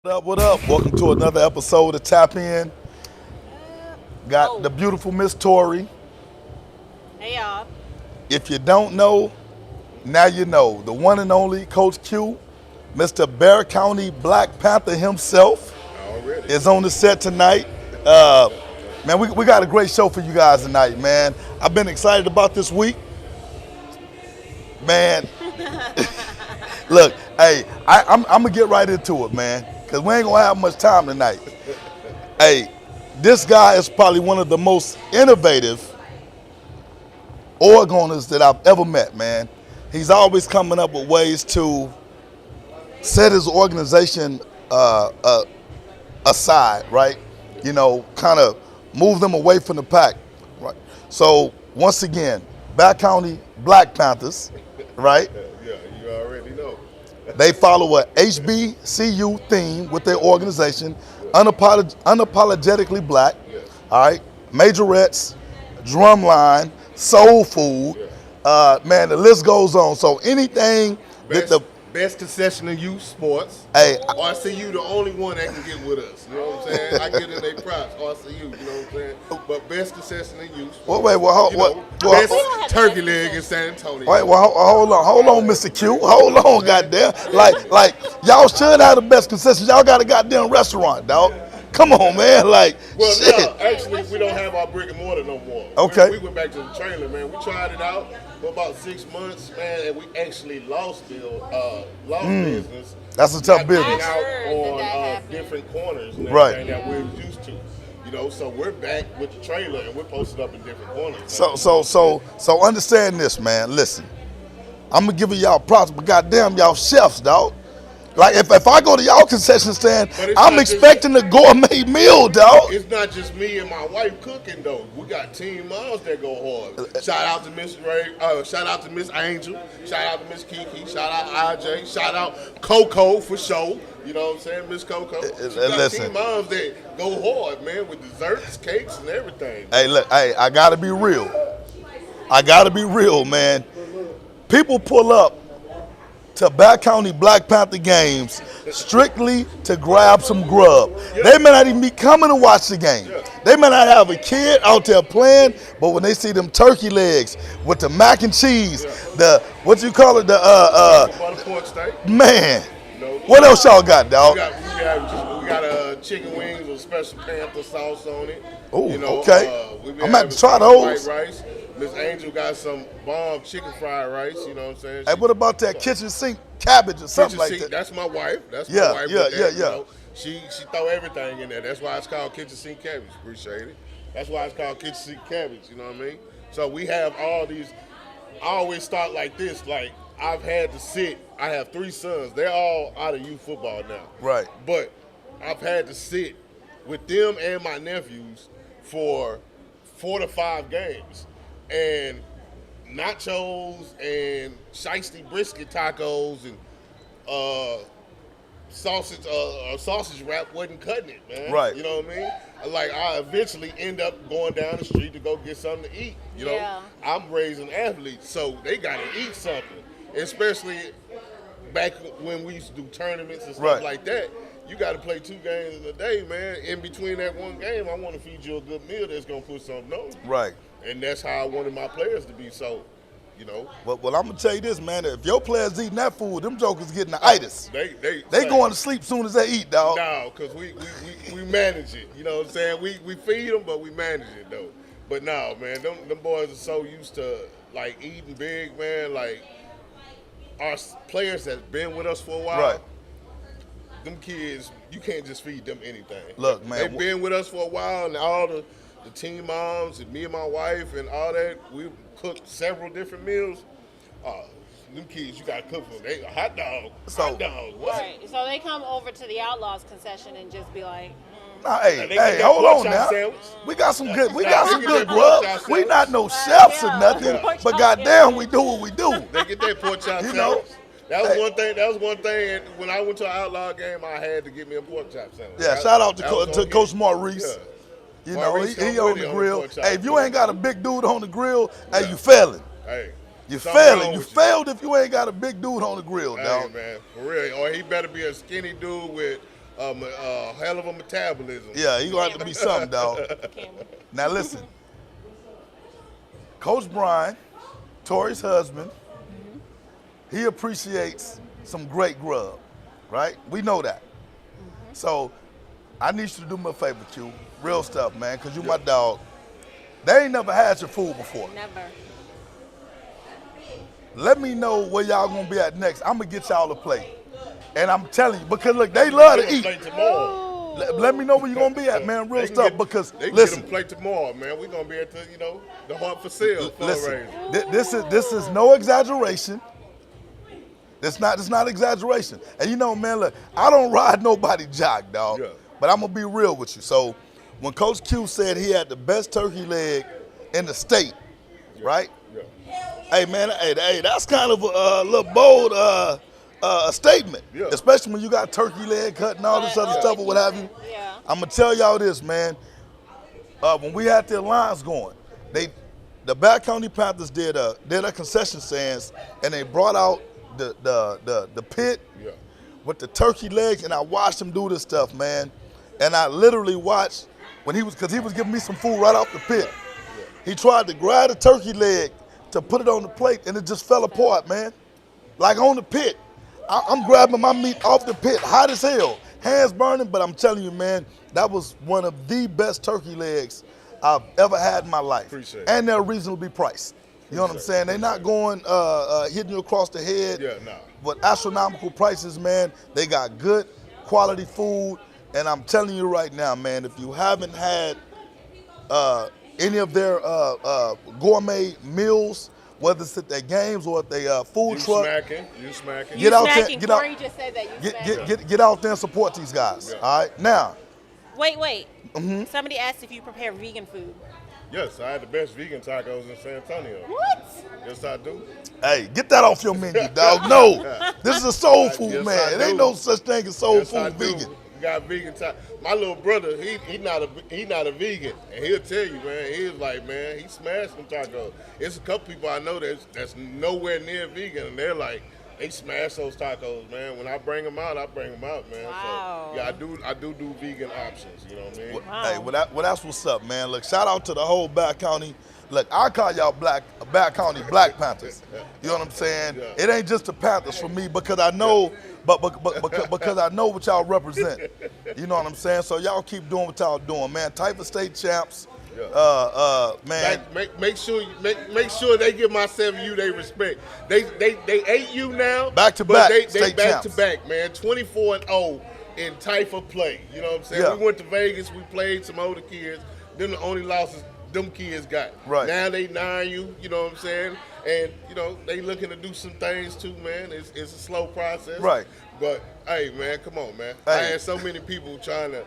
What up, what up? Welcome to another episode of Tap In. Got the beautiful Miss Tori. Hey y'all. If you don't know, now you know. The one and only Coach Q, Mr. Bear County Black Panther himself, Already. is on the set tonight. Man, we got a great show for you guys tonight, man. I've been excited about this week. Man, look, hey, I'm going to get right into it, man, because we ain't going to have much time tonight. Hey, this guy is probably one of the most innovative org owners that I've ever met, man. He's always coming up with ways to set his organization aside, right? You know, kind of move them away from the pack, right? So, once again, Back County Black Panthers, right? Yeah, you already know. They follow a HBCU theme with their organization, unapologetically black, Yes. all right? Majorettes, drumline, soul food, man, the list goes on. So anything that Best concession in youth sports. Hey, RCU the only one that can get with us. You know what I'm saying? I get in their props. RCU, you know what I'm saying? But best concession in youth sports. wait, well, You know, well, best we don't have the turkey best leg in San Antonio. wait, well, hold on, Mr. Q, hold on, goddamn. Like, y'all should have the best concessions. Y'all got a goddamn restaurant, dog. Come on, man. Like, Well, shit. no, actually, we don't have our brick and mortar no more. Okay. We went back to the trailer, man. We tried it out for about 6 months, man, and we actually lost business. That's a tough Not being business. out I heard on that happened. different corners and Right. everything that we're used to. You know, so we're back with the trailer and we're posted up in different corners. So understand this, man. Listen, I'm gonna give y'all props, but goddamn, y'all chefs, dog. Like if I go to y'all concession stand, But it's I'm not just- expecting a gourmet meal, dog. It's not just me and my wife cooking though. We got team moms that go hard. Shout out to Miss Ray. Shout out to Miss Angel. Shout out to Miss Kiki. Shout out IJ. Shout out Coco for sure. You know what I'm saying, Miss Coco. She got listen. team moms that go hard, man, with desserts, cakes, and everything. Hey, look, hey, I gotta be real. Man. People pull up to Back County Black Panther games strictly to grab some grub. They may not even be coming to watch the game. They may not have a kid out there playing, but when they see them turkey legs with the mac and cheese, the what you call it, Butter pork steak. man. You know, What else y'all got, dog? we got chicken wings with special panther sauce on it. Ooh, You know, okay. we been I'm about to having try some those. White rice. Miss Angel got some bomb chicken fried rice. You know what I'm saying? Hey, what about that kitchen sink cabbage or something like that? That's my wife. That's Yeah, my wife. yeah, with that, yeah, you yeah. know. She throw everything in there. That's why it's called kitchen sink cabbage. Appreciate it. That's why it's called kitchen sink cabbage. You know what I mean? So we have all these. I always start like this. Like I've had to sit. I have 3 sons. They're all out of youth football now. Right. But I've had to sit with them and my nephews for 4 to 5 games, and nachos and shiesty brisket tacos and sausage wrap wasn't cutting it, man. Right. You know what I mean? Like I eventually end up going down the street to go get something to eat. You know, Yeah. I'm raising athletes, so they gotta eat something, especially back when we used to do tournaments and stuff Right. like that. You got to play 2 games in a day, man. In between that one game, I want to feed you a good meal that's gonna put something on. Right. And that's how I wanted my players to be. So, you know, Well, I'm gonna tell you this, man. If your players eating that food, them jokers getting the itis. they going to sleep soon as they eat, dog. No, because we manage it. You know what I'm saying? We feed them, but we manage it though. But no, man, them boys are so used to like eating big, man. Like our players that's been with us for a while. Right. Them kids, you can't just feed them anything. Look, man, They've been with us for a while, and all the team moms and me and my wife and all that, we cooked several different meals. Them kids, you gotta cook for them. They hot dog, hot dog. What? Right. So they come over to the Outlaws concession and just be like, Nah, They hey, get that hold pork on chop now. sandwich. We got some good They get that pork grub. chop We sandwich. not no chefs or yeah. nothing, Pork but chop goddamn, sandwich. we do what we do. They get that pork chop You know? sandwich. That was Hey. one thing. That was one thing. And when I went to an outlaw game, I had to get me a pork chop sandwich. Yeah, That- shout out that was to on Coach me. Maurice. Yeah. You know, Maurice he on already the on the grill. pork chop. Hey, if you ain't got a big dude on the grill, hey, Yeah. you failing. Hey, You something failing. wrong You with failed if you ain't got a big dude on the grill, Hey, dog. man, for real. Or he better be a skinny dude with a hell of a metabolism. Yeah, he gonna have to be something, dog. Campbell. Now listen, Coach Brian, Tori's husband, he appreciates some great grub, right? We know that. So I need you to do me a favor, Q. Real stuff, man, because you my dog. They ain't never had your food before. Never. Let me know where y'all gonna be at next. I'm gonna get y'all a plate. And I'm telling you, because look, they love to eat. Plate tomorrow. Let me know where you gonna be at, man. Real They can stuff. get- Because they can listen, get them plate tomorrow, man. We're gonna be at the Heart for Sale listen. fundraiser. This is no exaggeration. It's not exaggeration. And you know, man, look, I don't ride nobody jock, dog. Yeah. But I'm gonna be real with you. So when Coach Q said he had the best turkey leg in the state, right? Yeah. Hey man, hey, that's kind of a little bold statement. Yeah. Especially when you got turkey leg cut and all this other stuff or what have you. Yeah. I'm gonna tell y'all this, man. When we had the alliance going, the Bath County Panthers did a concession stands and they brought out the pit Yeah. with the turkey legs, and I watched him do this stuff, man. And I literally watched because he was giving me some food right off the pit. He tried to grab the turkey leg to put it on the plate, and it just fell apart, man. Like on the pit. I'm grabbing my meat off the pit, hot as hell, hands burning, but I'm telling you, man, that was one of the best turkey legs I've ever had in my life. Appreciate it. And they're reasonably priced. You know what I'm saying? They're not going hitting you across the head. Yeah, nah. But astronomical prices, man. They got good quality food, and I'm telling you right now, man, if you haven't had any of their gourmet meals, whether it's at their games or at their food truck, You smacking. Get out there, Smacking. get out, Tori just said that. You smacking. get out there and support these guys. Yeah. All right, now, Wait. Mm-hmm. Somebody asked if you prepare vegan food. Yes, I had the best vegan tacos in San Antonio. What? Yes, I do. hey, get that off your menu, dog. No, this is a soul food, Yes, man. I It ain't do. no such thing as soul Yes, I food do. vegan. We got vegan tacos. My little brother, he not a vegan, and he'll tell you, man. He was like, man, he smashed them tacos. It's a couple people I know that's nowhere near vegan, and they're like, they smash those tacos, man. When I bring them out, man. Wow. So yeah, I do vegan options. You know what I mean? Wow. Hey, well, that's what's up, man. Look, shout out to the whole Bath County. Look, I call y'all Bath County Black Panthers. You know what I'm saying? Yeah. It ain't just the Panthers for me because I know, because I know what y'all represent. You know what I'm saying? So y'all keep doing what y'all doing, man. Type state champs. Yeah. Man. Make sure they give my 7U they respect. They 8U now. Back to but back, They state back champs. to back, man. 24-0 in Typha play. You know what I'm saying? Yeah. We went to Vegas. We played some older kids. Them the only losses them kids got. Right. Now they 9U. You know what I'm saying? And you know they looking to do some things too, man. It's a slow process. Right. But hey, man, come on, man. Hey. I had so many people trying to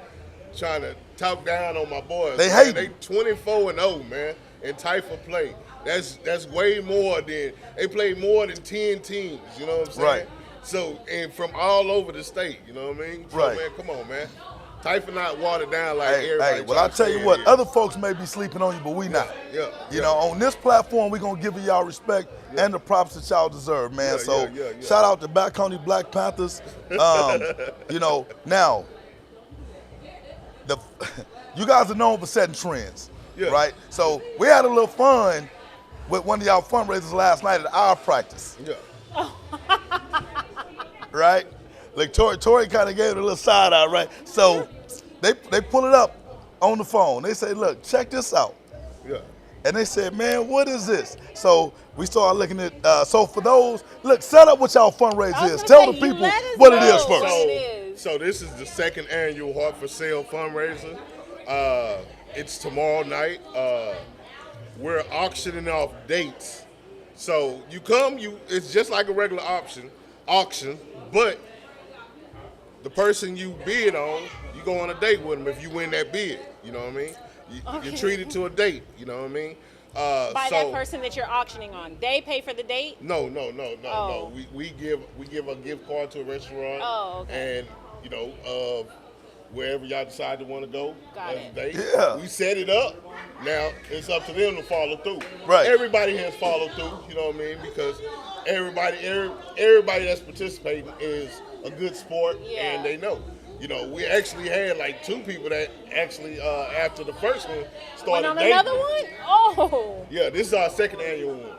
talk down on my boys. They man. hate They 24-0, man, in Typha play. That's way more than they play more than 10 teams. You know what I'm saying? Right. So and from all over the state. You know what I mean? So, Right. man, come on, man. Typha not watered down like Hey, everybody. well, I trying to tell say you it what, is. other folks may be sleeping on you, but we not. Yeah. You know, on this platform, we're going to give y'all respect and the props that y'all deserve, man. Yeah, So yeah. shout out to Bath County Black Panthers. You know, now, you guys are known for setting trends, Yeah. right? So we had a little fun with one of y'all fundraisers last night at our practice, Yeah. right? Like Tori kind of gave it a little side eye, right? So they pull it up on the phone. They say, look, check this out. Yeah. And they said, man, what is this? So we started looking at, so for those, look, set up what y'all fundraiser I was is. gonna Tell say, the you people let us what it know is what first. it is. So this is the second annual Heart for Sale fundraiser. It's tomorrow night. We're auctioning off dates. So you come, it's just like a regular auction, but the person you bid on, you go on a date with them if you win that bid. You know what I mean? You're treated to a date. You know what I mean? By So- that person that you're auctioning on. They pay for the date? No. Oh. We give a gift card to a restaurant. Oh, okay. And you know, wherever y'all decide to want to go Got as a it. date, Yeah. we set it up. Now it's up to them to follow through. Right. Everybody has followed through. You know what I mean? Because everybody that's participating is a good sport, Yeah. and they know. You know, we actually had like 2 people that actually after the first one Went started on dating. another one? Oh. Yeah, this is our second annual one.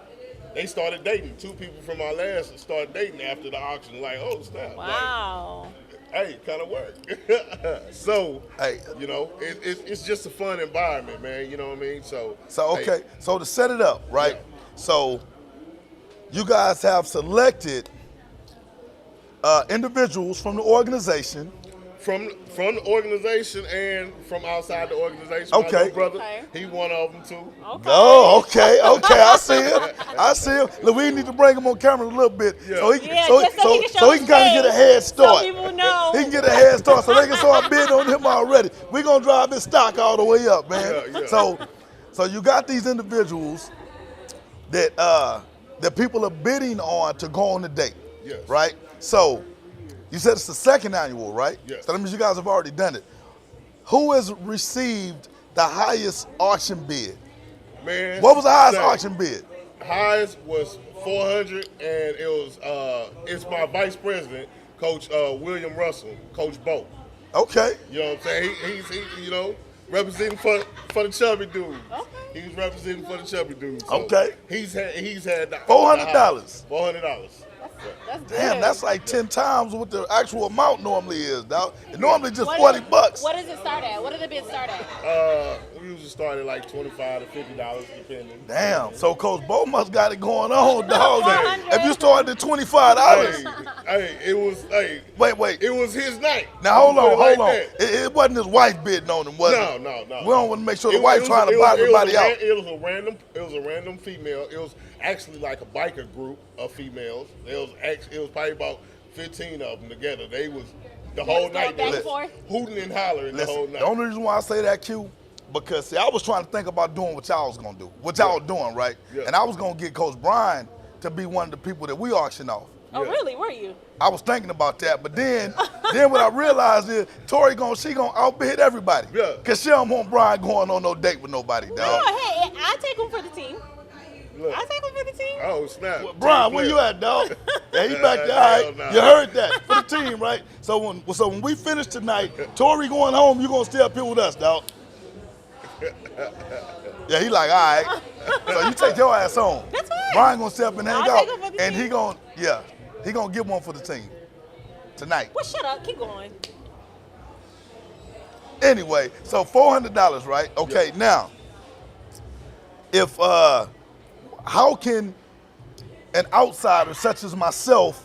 They started dating. 2 people from our last started dating after the auction. Like, oh snap! Wow. Like, hey, kind of work. So, Hey. you know, it's just a fun environment, man. You know what I mean? So So, hey, okay, so to set it up, right? Yeah. So, you guys have selected individuals from the organization. from the organization and from outside the organization. Okay. My little brother, Okay. he one of them too. Okay. Oh, okay, I see him. I see him. Look, we need to bring him on camera a little bit, Yeah. so he, Yeah, so, just so, he can show so he his can kind of get a face, head start. so people know. He can get a head start, so they can start bidding on him already. We're gonna drive this stock all the way up, man. Yeah. So you got these individuals that that people are bidding on to go on the date, Yes. right? So you said it's the second annual, right? Yes. So that means you guys have already done it. Who has received the highest auction bid? Man, What was the highest say, auction bid? Highest was 400, and it was it's my vice president, Coach William Russell, Coach Bo. Okay. You know what I'm saying? He you know, representing for the chubby dudes. Okay. He's representing for the chubby dudes. So Okay. He's had the $400. $400. That's good. Damn, that's like 10 times what the actual amount normally is, dog. It normally just What $40 is- bucks. What does it start at? What do the bids start at? We usually start at like $25 to $50 depending. Damn, so Coach Bo must got it going on, dog. 400. If you started at $25, Hey, it was wait. it was his night. Now hold Put it on. like that. It wasn't his wife bidding on him, was it? No. We don't want to make sure the It wife was- trying it to was- buy it was everybody a out. It was a random female. It was actually like a biker group of females. It was probably about 15 of them together. They was the whole going night. back They and was forth? hooting and hollering the whole Listen, night. the only reason why I say that, Q, because see, I was trying to think about doing what y'all was gonna do, what y'all doing, right? Yeah. And I was gonna get Coach Brian to be one of the people that we auction off. Oh, Yeah. really? Were you? I was thinking about that, but then what I realized is Tori she gonna outbid everybody. Yeah. Cause she don't want Brian going on no date with nobody, No, dog. hey, I take him for the team. Look. I take him for the team. Oh snap! Brian, Team where you player. at, dog? Yeah, he back there. All Hell right, no. you heard that for the team, right? So when we finish tonight, Tori going home, you gonna stay up here with us, dog. Yeah, he like, all right. So you take your ass home. That's fine. Brian gonna stay up and hang I'll out, take him for the and team. he gonna get one for the team tonight. Well, shut up. Keep going. Anyway, so $400, right? Okay, now, if how can an outsider such as myself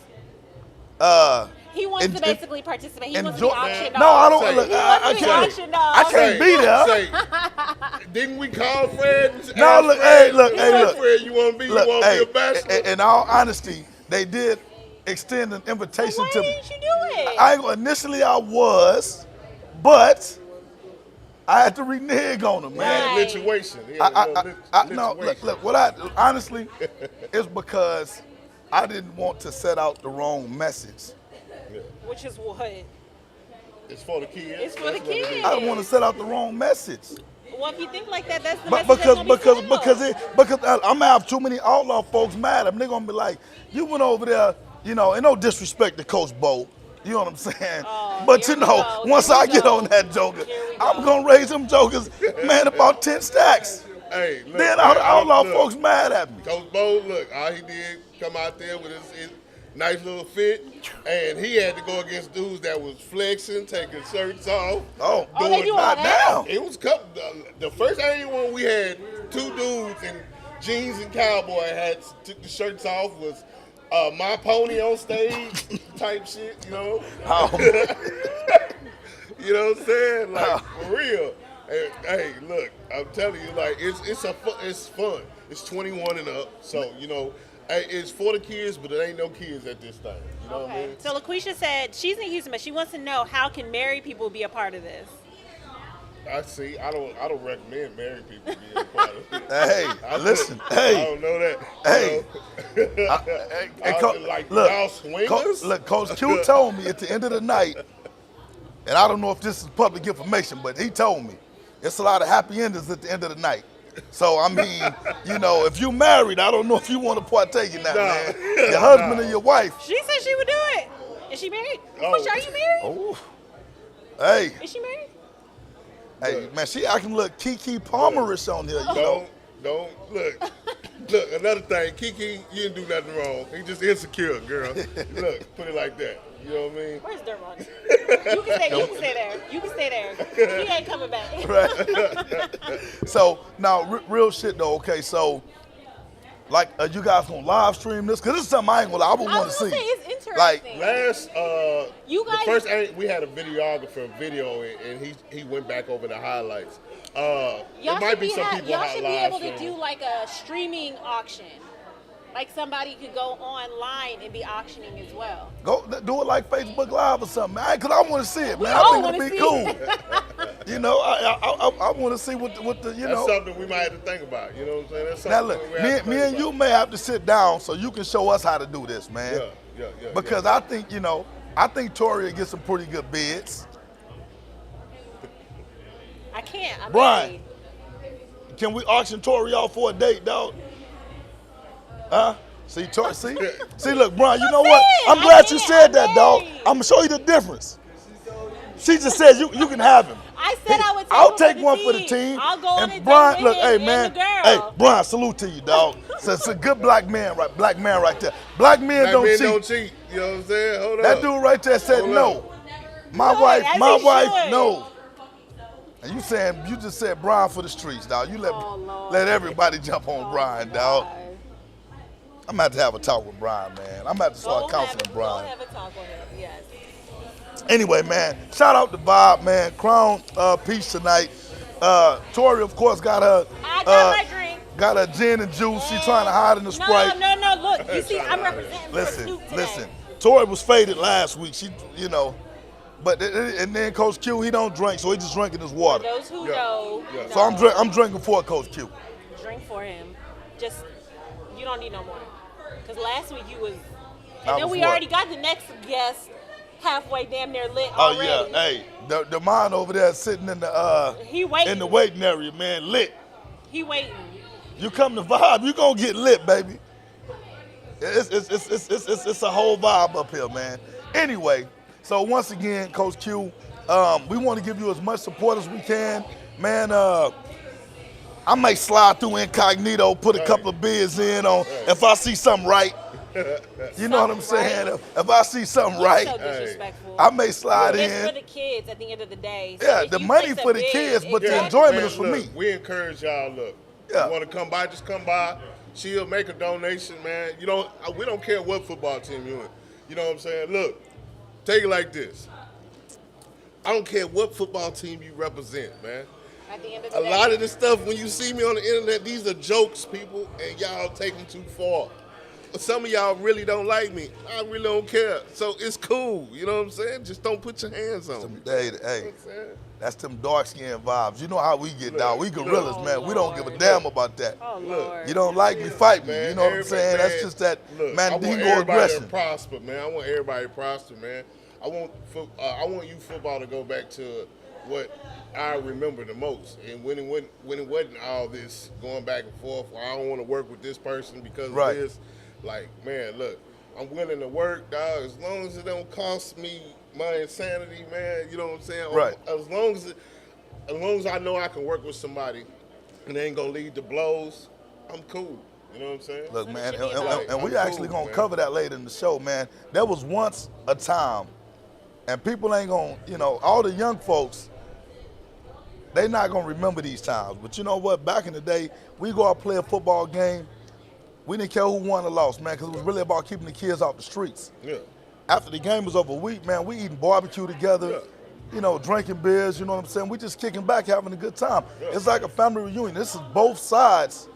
He wants And- to basically participate. He wants to enjoy? be auctioned No, off. I don't. Say, Look, he I wants to be can't. auctioned off. I can't be there. Didn't we call Fred? and No, ask look, Fred, hey, look, hey, look. Fred, you want to be? Look, you want to be a bachelor? in all honesty, they did extend an invitation Why to me. didn't you do it? Initially I was, but I had to renege on them, man. Right. Lituation. He had a little No, lituation. look. What I honestly, it's because I didn't want to set out the wrong message. Which is what? It's for the kids. It's for the That's what it is. kids. I didn't want to set out the wrong message. Well, if you think like that, that's the But message that's gonna be sent out. because I'm gonna have too many outlaw folks mad at me. They're gonna be like, you went over there, and no disrespect to Coach Bo. You know what I'm saying? Oh, but here you we know, go, once here we I get go. on that joker, Here we I'm go. gonna raise them jokers, man, about 10 stacks. Hey, look, Then all the outlaw look, folks mad at me. Coach Bo, look, all he did come out there with his nice little fit, and he had to go against dudes that was flexing, taking shirts off. Oh, they do all that? now. It was the first annual one we had two dudes in jeans and cowboy hats took the shirts off was my pony on stage type shit, you know. Oh, You know what I'm saying? Like for real. Hey, look, I'm telling you, like it's fun. It's 21 and up, so hey, it's for the kids, but it ain't no kids at this time. You know what I Okay. mean? So LaQuisha said she's in Houston, but she wants to know how can married people be a part of this? I see. I don't recommend married people being a part of it. hey, listen, I hey. don't know that. Hey. I Coach, like look, y'all swingers. Coach Q told me at the end of the night, and I don't know if this is public information, but he told me it's a lot of happy endings at the end of the night. So I mean, if you married, I don't know if you want to partake in that, Nah. man. Your husband and your wife. She said she would do it. Is she married? Oh. LaQuisha, are you married? Oh, Hey, Is she married? hey, man, she acting look Kiki Palmerish on here, you know. Don't look. Another thing, Kiki, you didn't do nothing wrong. He just insecure, girl. Look, put it like that. You know what I mean? Where's Dermon? You can stay. You can stay there. You can stay there. He ain't coming back. Right. So now, real shit though. Okay, so like, are you guys gonna live stream this? Cause this is something I ain't gonna. I would I want was to gonna see. say it's interesting. Like, Last, You guys- the first ain't we had a videographer video and he went back over the highlights. There might be some people y'all hot should be live able to streaming. do like a streaming auction. Like somebody could go online and be auctioning as well. Go do it like Facebook Live or something, man. Cause I want to see it, We man. all I wanna think it'd be see cool. You know, I want to see what the you That's know. something we might have to think about. You know what I'm saying? That's Now something look, we have to me think and you about. may have to sit down so you can show us how to do this, man. Yeah. Because I think, you know, I think Tori will get some pretty good bids. I can't. I'm Brian. married. Can we auction Tori off for a date, dog? Huh? See, Tori, see? See, look, Brian, you know what? saying, I'm glad I you can't, said I'm that, dog. married. I'm going to show you the difference. She just said you can have him. I said I would take I'll one take for the one for the team. team. I'll go on and a date Brian, with look, him hey, and man. the girl. Hey, Brian, salute to you, dog. So it's a good black man right there. Black men Black don't men cheat. don't cheat. You know what I'm saying? Hold That up. dude right there said Hold no. up. My Good, wife, as my he wife, should. no. And you just said Brian for the streets, dog. You Oh, Lord. let everybody jump on Brian, dog. God. I'm about to have a talk with Brian, man. I'm about to start counseling Brian. Go have a talk with him. Yes. Anyway, man, shout out to Bob, man. Crown Peace tonight. Tori, of course, got her I got my drink. got her gin and juice. She trying to hide in the Sprite. No. Look, you see, I'm representing Listen, Snoop today. listen. Tori was faded last week. She, you know, but and then Coach Q, he don't drink, so he just drinking his For water. those who Yeah. know, Yeah. know, So I'm drinking for Coach Q. drink for him. Just, you don't need no more. Because last week you was, I and then was we what? already got the next guest halfway damn near lit Oh already. yeah, hey, the man over there sitting in the He waiting. in the waiting area, man, lit. He waiting. You come to vibe, you gonna get lit, baby. It's a whole vibe up here, man. Anyway, so once again, Coach Q, we want to give you as much support as we can, man. I may slide through incognito, put a couple of beers in on if I see something right. You know what I'm saying? Right. If I see something You're right, so disrespectful. I may slide It's in. for the kids at the end of the day. So Yeah, if the you money place a for the bid, kids, but the exactly. enjoyment Man, is for look, me. We encourage y'all. Look, Yeah. you want to come by? Just come by. She'll make a donation, man. You know, we don't care what football team you're in. You know what I'm saying? Look, take it like this. I don't care what football team you represent, man. At the end of the A day. lot of this stuff, when you see me on the internet, these are jokes, people, and y'all take them too far. But some of y'all really don't like me. I really don't care. So it's cool. You know what I'm saying? Just don't put your hands on me. Hey, You know what I'm saying? that's them dark skin vibes. You know how we get Look, down. We gorillas, look. man. We don't give a Lord. damn about that. Oh, Look. Lord. You don't like me, fight me. Man, You know what I'm saying? everybody- That's just that look, I want Mandingo everybody aggression. to prosper, man. I want everybody to prosper, man. I want youth football to go back to what I remember the most, and when it wasn't all this going back and forth. I don't want to work with this person because Right. of this. Like, man, look, I'm willing to work, dog, as long as it don't cost me my insanity, man. You know what I'm saying? Right. As long as I know I can work with somebody, and they ain't gonna lead to blows, I'm cool. You know what I'm saying? Look, That's man, what it should be about. and we I'm actually cool, gonna man. cover that later in the show, man. There was once a time, and people ain't gonna, you know, all the young folks, they not gonna remember these times. But you know what? Back in the day, we go out play a football game. We didn't care who won or lost, man, because it was really about keeping the kids off the streets. Yeah. After the game was over, we eating barbecue together, Yeah. you know, drinking beers, you know what I'm saying? We just kicking back, having a good time. Yeah. It's like a family reunion. This is both sides,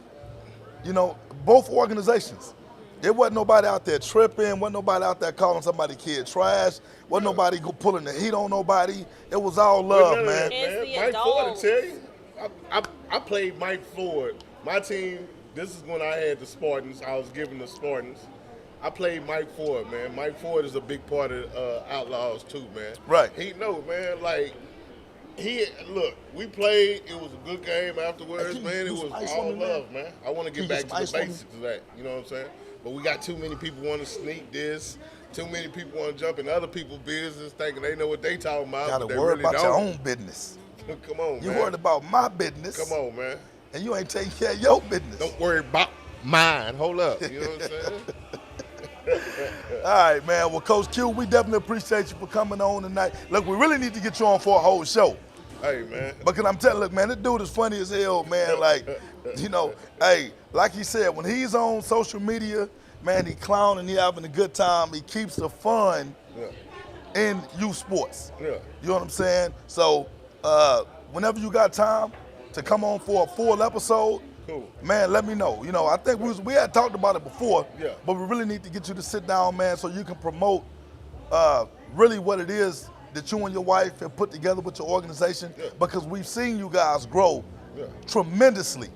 you know, both organizations. There wasn't nobody out there tripping, wasn't nobody out there calling somebody kid trash, wasn't nobody pulling the heat on nobody. It was all love, But none of man. that, It's the Mike Ford adults. to tell you. I played Mike Ford. My team, this is when I had the Spartans. I was given the Spartans. I played Mike Ford, man. Mike Ford is a big part of Outlaws too, man. Right. He know, man, like look, we played, it was a good game afterwards, Hey, can you man. It do was some ice all for me, man? love, man. I want to Can get you back get to some the ice for me? basics of that. You know what I'm saying? But we got too many people want to sneak this. Too many people want to jump in other people's business thinking they know what they talking about. Gotta but they worry really about don't. your own business. Come on, You man. worried about my business. Come on, man. And you ain't taking care of your business. Don't worry about mine. Hold up. You know what I'm saying? All right, man. Well, Coach Q, we definitely appreciate you for coming on tonight. Look, we really need to get you on for a whole show. Hey, man. Because I'm telling, look, man, this dude is funny as hell, man. Like, you know, hey, like he said, when he's on social media, man, he clowning, he having a good time. He keeps the fun in youth sports. Yeah. You know what I'm saying? So, whenever you got time to come on for a full episode, Cool. man, let me know. You know, I think we had talked about it before, Yeah. but we really need to get you to sit down, man, so you can promote really what it is that you and your wife have put together with your organization, because we've seen you guys grow tremendously.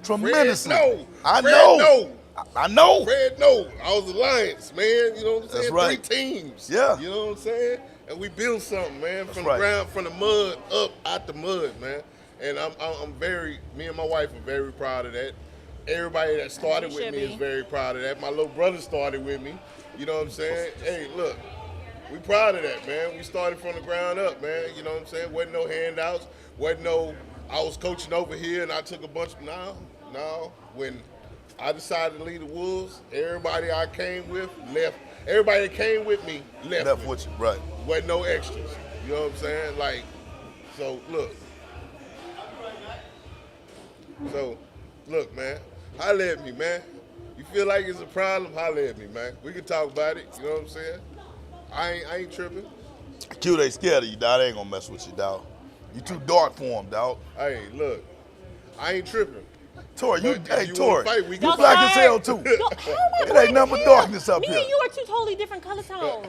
Tremendously. No. I Fred, know. no. I know. Fred, no. I was Alliance, man. You know what I'm saying? That's right. 3 teams. Yeah. You know what I'm saying? And we built something, man, from right. the ground, from the mud up out the mud, man. And I'm very, me and my wife are very proud of that. Everybody that started You with should me be. is very proud of that. My little brother started with me. You know what I'm saying? Hey, look, we proud of that, man. We started from the ground up, man. You know what I'm saying? Wasn't no handouts. Wasn't no, I was coaching over here and I took a bunch of, no. When I decided to leave the Wolves, everybody I came with left. Everybody that came with me left with you, right. Wasn't no extras. You know what I'm saying? Like, so look, man. Holla at me, man. You feel like it's a problem? Holla at me, man. We can talk about it. You know what I'm saying? I ain't tripping. Q, they scared of you, dog. They ain't gonna mess with you, dog. You too dark for them, dog. Hey, look, I ain't tripping. Tori, But if you Tori, wanna fight, we you can black fight. as hell too. No, oh my It ain't nothing but darkness up Me here. and you are two totally different color tones.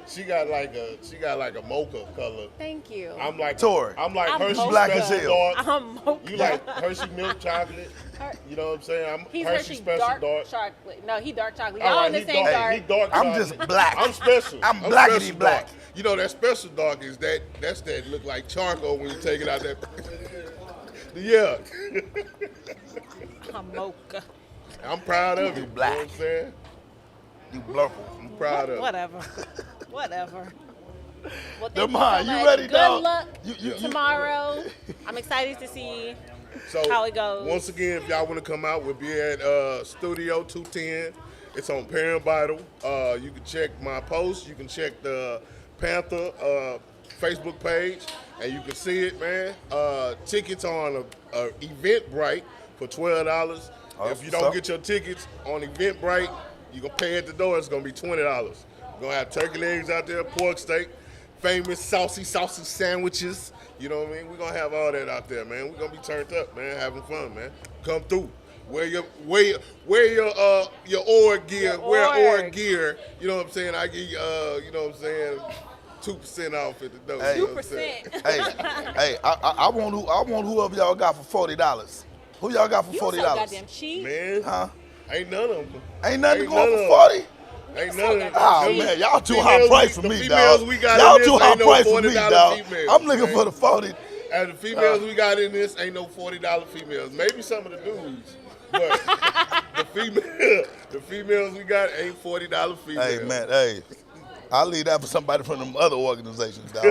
She got like a mocha color. Thank you. I'm like Tori, I'm like I'm Hershey mocha. Black as Special hell. Dark. I'm mocha. You like Hershey milk chocolate? Her- You know what I'm saying? I'm He's Hershey Hershey Special Dark. chocolate. No, he dark chocolate. All Y'all right, on the he same dark. dark. He dark I'm chocolate. just black. I'm special. I'm blackity special black. dark. You know that special dark is that's that look like charcoal when you take it out that. Yeah. I'm mocha. I'm proud of you. black. You know what I'm saying? You blurple. I'm proud of it. Whatever. Whatever. Well, thank Dermon, you so you much. ready, Good dog? luck You- tomorrow. I'm excited to see So how it goes. Once again, if y'all want to come out, we'll be at Studio 210. It's on Parent Vital. You can check my post. You can check the Panther Facebook page, and you can see it, man. Tickets on Eventbrite for $12. Oh, If you what's don't up? get your tickets on Eventbrite, you can pay at the door. It's gonna be $20. We're gonna have turkey legs out there, pork steak, famous saucy sandwiches. You know what I mean? We're gonna have all that out there, man. We're gonna be turned up, man, having fun, man. Come through. Wear your org gear. Wear org gear. You know what I'm saying? I give you you know what I'm saying, 2% off at the door. Hey. You know what I'm saying? 2%. Hey, I want whoever y'all got for $40. Who y'all got for You so $40? goddamn cheap. Man, Huh? ain't none of them. Ain't nothing Ain't going none for of 40? Ain't so none of them. Oh Them man, y'all too females high price we- for the me, females dog. we got Y'all in this too high ain't no price for me, $40 dog. females, I'm looking man. for the 40. And the females we got in this ain't no $40 females. Maybe some of the dudes, but the females we got ain't $40 females. Hey man, hey, I'll leave that for somebody from them other organizations, dog.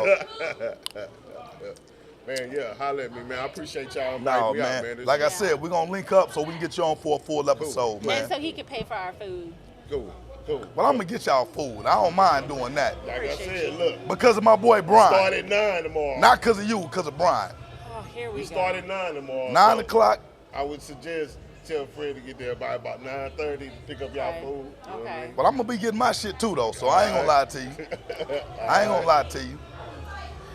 Man, yeah, holla at me, man. I appreciate y'all inviting No me man, out, man. This like I is said, we're gonna link up so we can get you on for a full episode, And man. so he can pay for our food. cool. But I'm gonna get y'all food. I don't mind doing that Like I Appreciate said, you. look, because of my boy Brian. start at 9 tomorrow. Not because of you, because of Brian. Oh, here we We go. start at 9 tomorrow. 9 so o'clock. I would suggest tell Fred to get there by about 9:30 to pick up y'all Okay. food. You know what I Okay. mean? But I'm gonna be getting my shit too though, so I ain't gonna lie to you. I ain't gonna lie to you.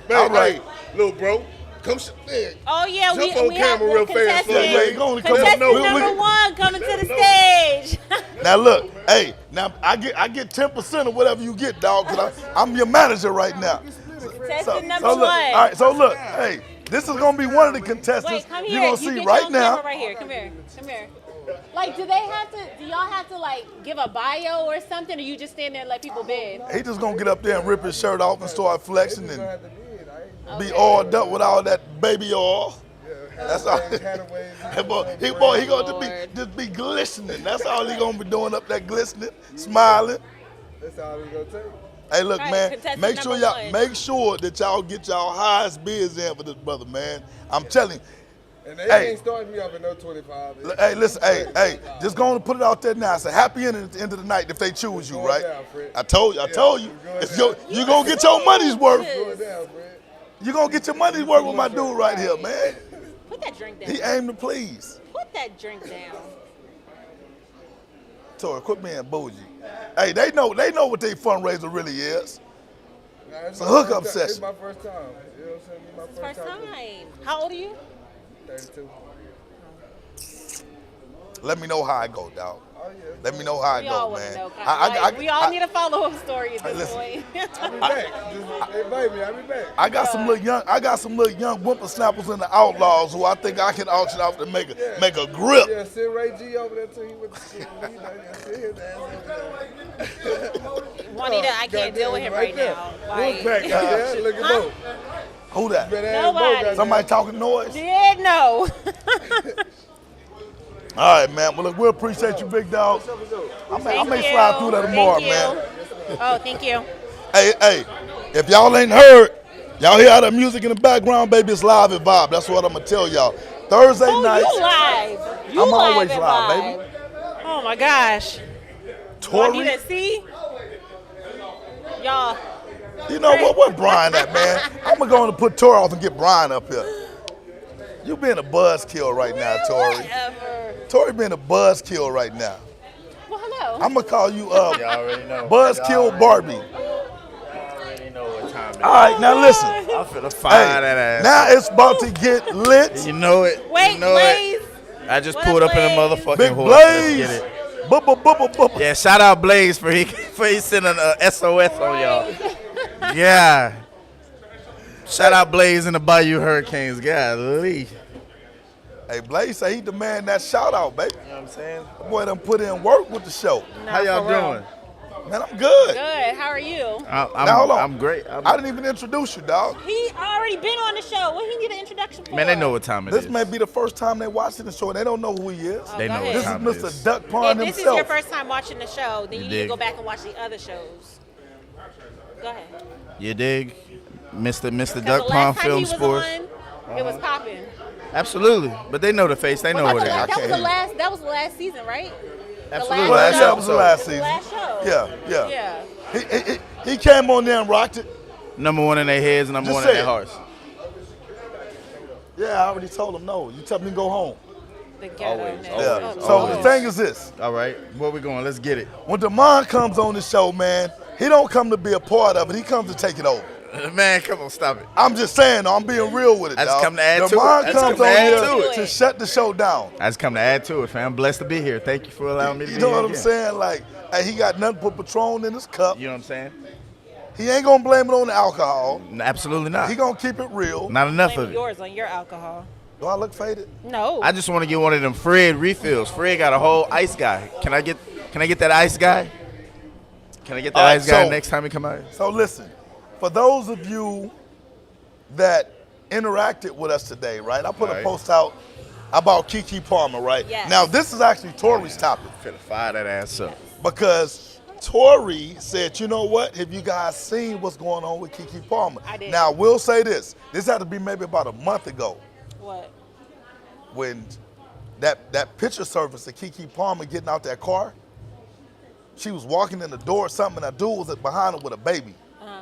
Man, All right. hey, little bro, come man. Oh yeah, Jump we on have camera the real fast, contestant. little Yeah, go on, come on. Contestant We- number we- 1 coming to the No. stage. Now look, hey, now I get 10% of whatever you get, dog, because I'm your manager right now. Contestant number look, 1. all right, so look, hey, this is gonna be one of the contestants Wait, come here. you're gonna You see get right your now. camera right here. Come here. Come here. Like, do y'all have to like give a bio or something, or you just stand there and let people bid? He just gonna get up there and rip his shirt off and start flexing and be Okay. oiled up with all that baby oil. That's all. Cataways, He gonna just be glistening. That's all he gonna be doing up there, glistening, smiling. That's all it's gonna take. Hey, look, Right, man. contestant Make sure number y'all one. make sure that y'all get y'all highest bids in for this brother, man. I'm telling you. And they Hey. ain't starting me off at no 25. Hey, listen, hey, just go and put it out there now. It's a happy ending at the end of the night if they choose you, Going right? down, Fred. I told you. it's If going you gonna get your money's worth. Going down, Fred. You gonna get your money's worth with my dude right here, man. Put that drink down. He aimed to please. Put that drink down. Tori, quit being bougie. Hey, they know what their fundraiser really is. Nah, It's a my hookup first time. session. It's my first time. You know what I'm saying? It's my First first time. time. How old are you? 32. Let me know how I go, dog. Oh, yeah. Let me know how I We all go, want to man. know. We all need a follow-up story at this listen. point. I'll be back. Just invite me. I'll be back. I got some little young whippersnappers in the Outlaws who I think I can auction off to make a grip. Yeah, send Ray G over there too. He went to school. You know, yeah, send his ass over there. Juanita, I can't deal with him right there. now. Who's back? Yeah, look at Huh? Bo. Who that? Better ask Bo, Nobody. goddamn. Somebody talking noise? Did no. All right, man. Well, look, we appreciate you, big dog. I may slide through that tomorrow, man. Oh, thank you. Hey, if y'all ain't heard, y'all hear all that music in the background, baby, it's live at Vibe. That's what I'm going to tell y'all. Thursday Oh, night. you live. You I'm live always at live, Vibe. baby. Oh, my gosh. Tori. Juanita, see? Y'all. You know what? Where Brian at, man? I'm going to go and put Tori off and get Brian up here. You being a buzzkill right now, Tori. Whatever. Tori being a buzzkill right now. Well, hello. I'm going to call you Y'all already know. Buzzkill Barbie. Y'all already know what time it is. All right, now listen. I'm finna fire that ass. Now it's about to get lit. You know it. Wait, you know Blaze. it. I just What pulled up, up in a Blaze? motherfucking Big horse. Let's Blaze. get it. Bubba. Yeah, shout out Blaze for he sending a SOS on y'all. Yeah. Shout out Blaze and the Bayou Hurricanes. Golly. Hey, Blaze say he demand that shout out, baby. You know what I'm saying? That boy done put in work with the show. No, How y'all for real. doing? Man, I'm good. Good. How are you? Now, hold on. I'm great. I didn't even introduce you, dog. He already been on the show. What he need an introduction for? Man, they know what time it is. This may be the first time they watching the show and they don't know who he is. Oh, They go know ahead. what This time is it Mr. is. Duck If Pond this is himself. your first time watching the show, then you need to dig. go back and watch the other shows. Go ahead. You dig? Mr. 'Cause Duck the last Pond time Film he was Sports. on, it was popping. Absolutely. But they know the face. They know what it is. That was the last season, right? Absolutely. Well, Last yeah, that was the episode. last The season. last show. Yeah. Yeah. He came on there and rocked it. Number one in their heads and number Just one in say their it. hearts. Yeah, I already told him no. You tell me to go home. The ghetto. Always, nigga. Yeah. always. So the thing is this. All right. Where we going? Let's get it. When Dermon comes on the show, man, he don't come to be a part of it. He comes to take it over. Man, come on, stop it. I'm just saying, though, I'm being real with it, I just dog. come to add to it. Dermon I just comes come to on add here to it. to shut the show down. I just come to add to it, fam. I'm blessed to be here. Thank you for allowing me to You be know here what I'm again. saying? Like, hey, he got nothing but Patron in his cup. You know what I'm saying? He ain't gonna blame it on the alcohol. Absolutely not. He gonna keep it real. Not enough Blame of it. yours on your alcohol. Do I look faded? No. I just want to get one of them Fred refills. Fred got a whole ice guy. Can I get that ice guy? Can I get that All right, ice guy so- next time he come out? So listen, for those of you that interacted with us today, right? I put a Right. post out about Keke Palmer, right? Yes. Now this is actually Tori's topic Finna fire that ass up. because Tori said, you know what? Have you guys seen what's going on with Keke Palmer? I did. Now we'll say this. This had to be maybe about a month ago What? when that picture surfaced of Keke Palmer getting out that car. She was walking in the door or something, and a dude was behind her with a baby. Uh-huh.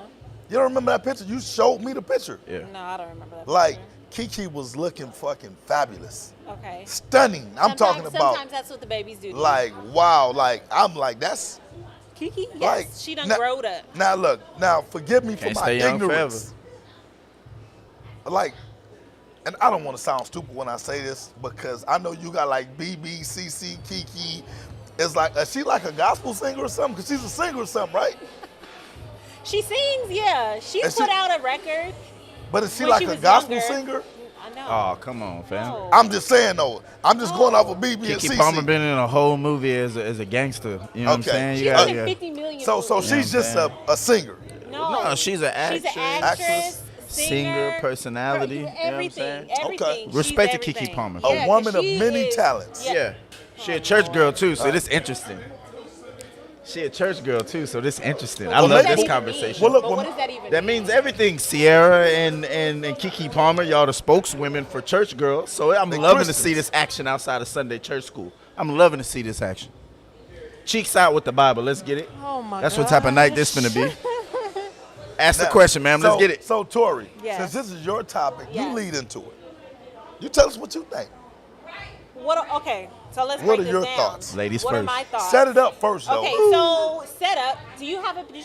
You don't remember that picture? You showed me the picture. Yeah. No, I don't remember that. Like, picture. Keke was looking fucking fabulous. Okay. Stunning. I'm talking about, Sometimes that's what the babies do. like, wow. Like, I'm like, that's, Kiki? Yes. like. She done now- growed up. Now, look. Now, forgive me Can't for my stay young ignorance. Like, and I don't want to sound stupid when I say this because I know you got like BB, CC, Kiki. Is she like a gospel singer or something? Because she's a singer or something, right? She sings, yeah. She's And she- put out a record. But is she When like she a was gospel younger. singer? I know. Oh, come on, fam. No. I'm just saying though. I'm just going off of BB and Keke CC. Palmer been in a whole movie as a gangster. You know what I'm Okay. saying? She's You been got, in 50 million So movies. she's just Yeah, a singer. No, No, she's an actress. She's an actress, singer, personality. everything, You know what I'm saying? everything. Okay. Respect She's to Kiki everything. Palmer. A Yeah, woman 'cause of she many is- talents. Yeah. She a church girl too, so this interesting. She a church girl too, so this interesting. I What love does that this even conversation. mean? Well, look, But when- what does that even That mean? means everything. Sierra and Kiki Palmer, y'all the spokeswomen for church girls. So I'm They loving to Christians. see this action outside of Sunday church school. I'm loving to see this action. Cheeks out with the Bible. Let's get it. Oh my That's what type of night this finna be. Ask the Now, question, ma'am. Let's so- get it. So, Tori, Yes. since this is your topic, you Yes. lead into it. You tell us what you think. Okay, so let's What break are this your down. thoughts? Ladies what first. are my thoughts? Set it up first, though. Okay, so set up. Did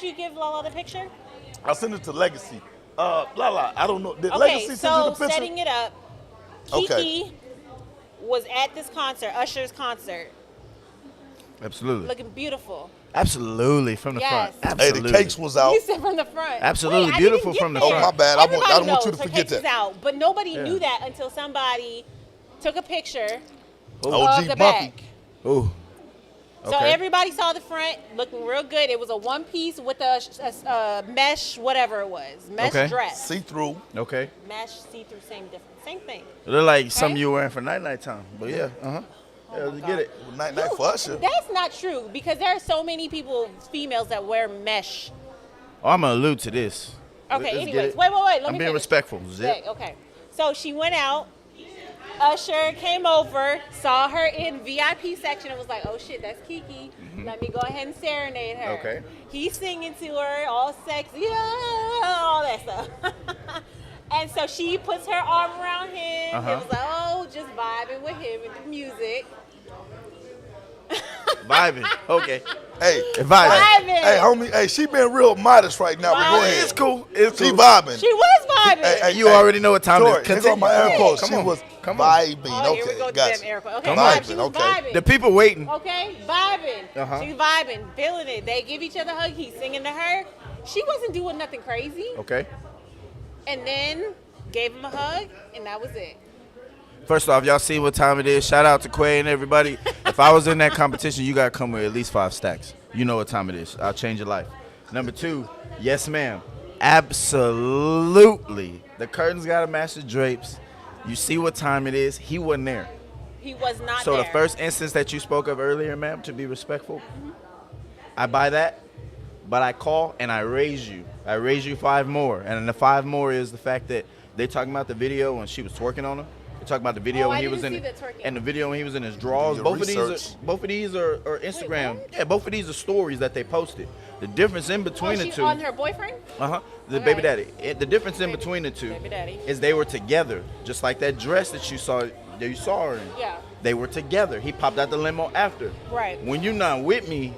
you give Lala the picture? I'll send it to Legacy. Lala, I don't know. Did Okay, Legacy send you so the picture? setting it up, Okay. Kiki was at this concert, Usher's concert, Absolutely. looking beautiful. Absolutely from the Yes. front. Hey, Absolutely. the cakes was out. You said from the front. Absolutely Wait, I beautiful didn't from the get front. Oh, my bad. I Everybody don't want you knows to her forget cake is that. out, but nobody Yeah. knew that until somebody took a picture OG of the Bumpy. back. Ooh. So Okay. everybody saw the front looking real good. It was a one piece with a mesh, whatever it was, mesh Okay. dress, See through. Okay. mesh see through, same difference, same thing. It look like something Okay. you were wearing for night time. But yeah, yeah, let's get it. Night night for Usher. That's not true because there are so many people, females that wear mesh. Oh, I'm gonna allude to this. Okay, Let's get anyways, it. wait. Let I'm me being finish. respectful. Zip. Okay, so she went out. Usher came over, saw her in VIP section, and was like, "Oh shit, that's Kiki. Let me go ahead and serenade her." Mm-hmm. Okay. He's singing to her, all sexy, all that stuff. And so she puts her arm around him and was like, "Oh, just vibing with him and the music." Vibing. Okay. Hey, Vibing. Vibing. hey, homie. Hey, she been real modest right now. But go Vibing. ahead. It's cool. It's She cool. vibing. She was vibing. Hey, You already know what time Tori, it is. here go my air quotes. Come She on. was Come on. vibing. Oh, here we Okay, go to gotcha. them air quotes. Okay, Come vibe. on. She was Okay. vibing. The people waiting. Okay, vibing. Uh-huh. She's vibing, feeling it. They give each other a hug. He's singing to her. She wasn't doing nothing crazy. Okay. And then gave him a hug, and that was it. First off, y'all see what time it is. Shout out to Quay and everybody. If I was in that competition, you gotta come with at least 5 stacks. You know what time it is. I'll change your life. Number 2, yes, ma'am. Absolutely. The curtains gotta match the drapes. You see what time it is. He wasn't there. He was not So there. the first instance that you spoke of earlier, ma'am, to be respectful, I buy that, but I call and I raise you. I raise you 5 more. And then the 5 more is the fact that they talking about the video when she was twerking on him. They're talking about the video Oh, when I he was in didn't see the twerking. and the video when he was in his drawers. your Both research. of these are Instagram. what? Yeah, both of these are stories that they posted. The difference in between the she two. on her boyfriend? The Okay. baby daddy. The difference in Baby- between the two baby daddy. is they were together, just like that dress that you saw her in. Yeah. They were together. He popped out the limo after. Right. When you're not with me,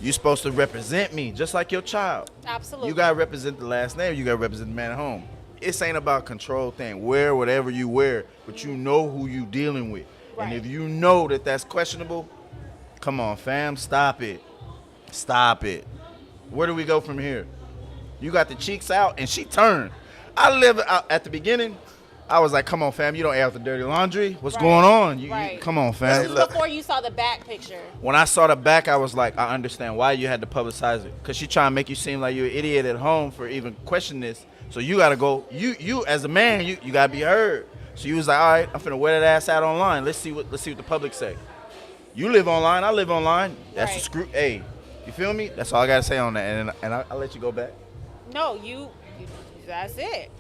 you're supposed to represent me, just like your child. Absolutely. You gotta represent the last name. You gotta represent the man at home. It ain't about control thing. Wear whatever you wear, but you know who you dealing with. And Right. if you know that that's questionable, come on, fam, stop it. Stop it. Where do we go from here? You got the cheeks out, and she turned. At the beginning, I was like, come on, fam, you don't air out the dirty laundry. What's Right. going on? You, Right. come on, This fam. is before you saw the back picture. When I saw the back, I was like, I understand why you had to publicize it. Because she trying to make you seem like you're an idiot at home for even questioning this. So you got to go, you as a man, you got to be heard. So you was like, all right, I'm finna wear that ass out online. Let's see what the public say. You live online, I live online. That's Right. the screw. Hey, you feel me? That's all I got to say on that. And I'll let you go back. No, that's it.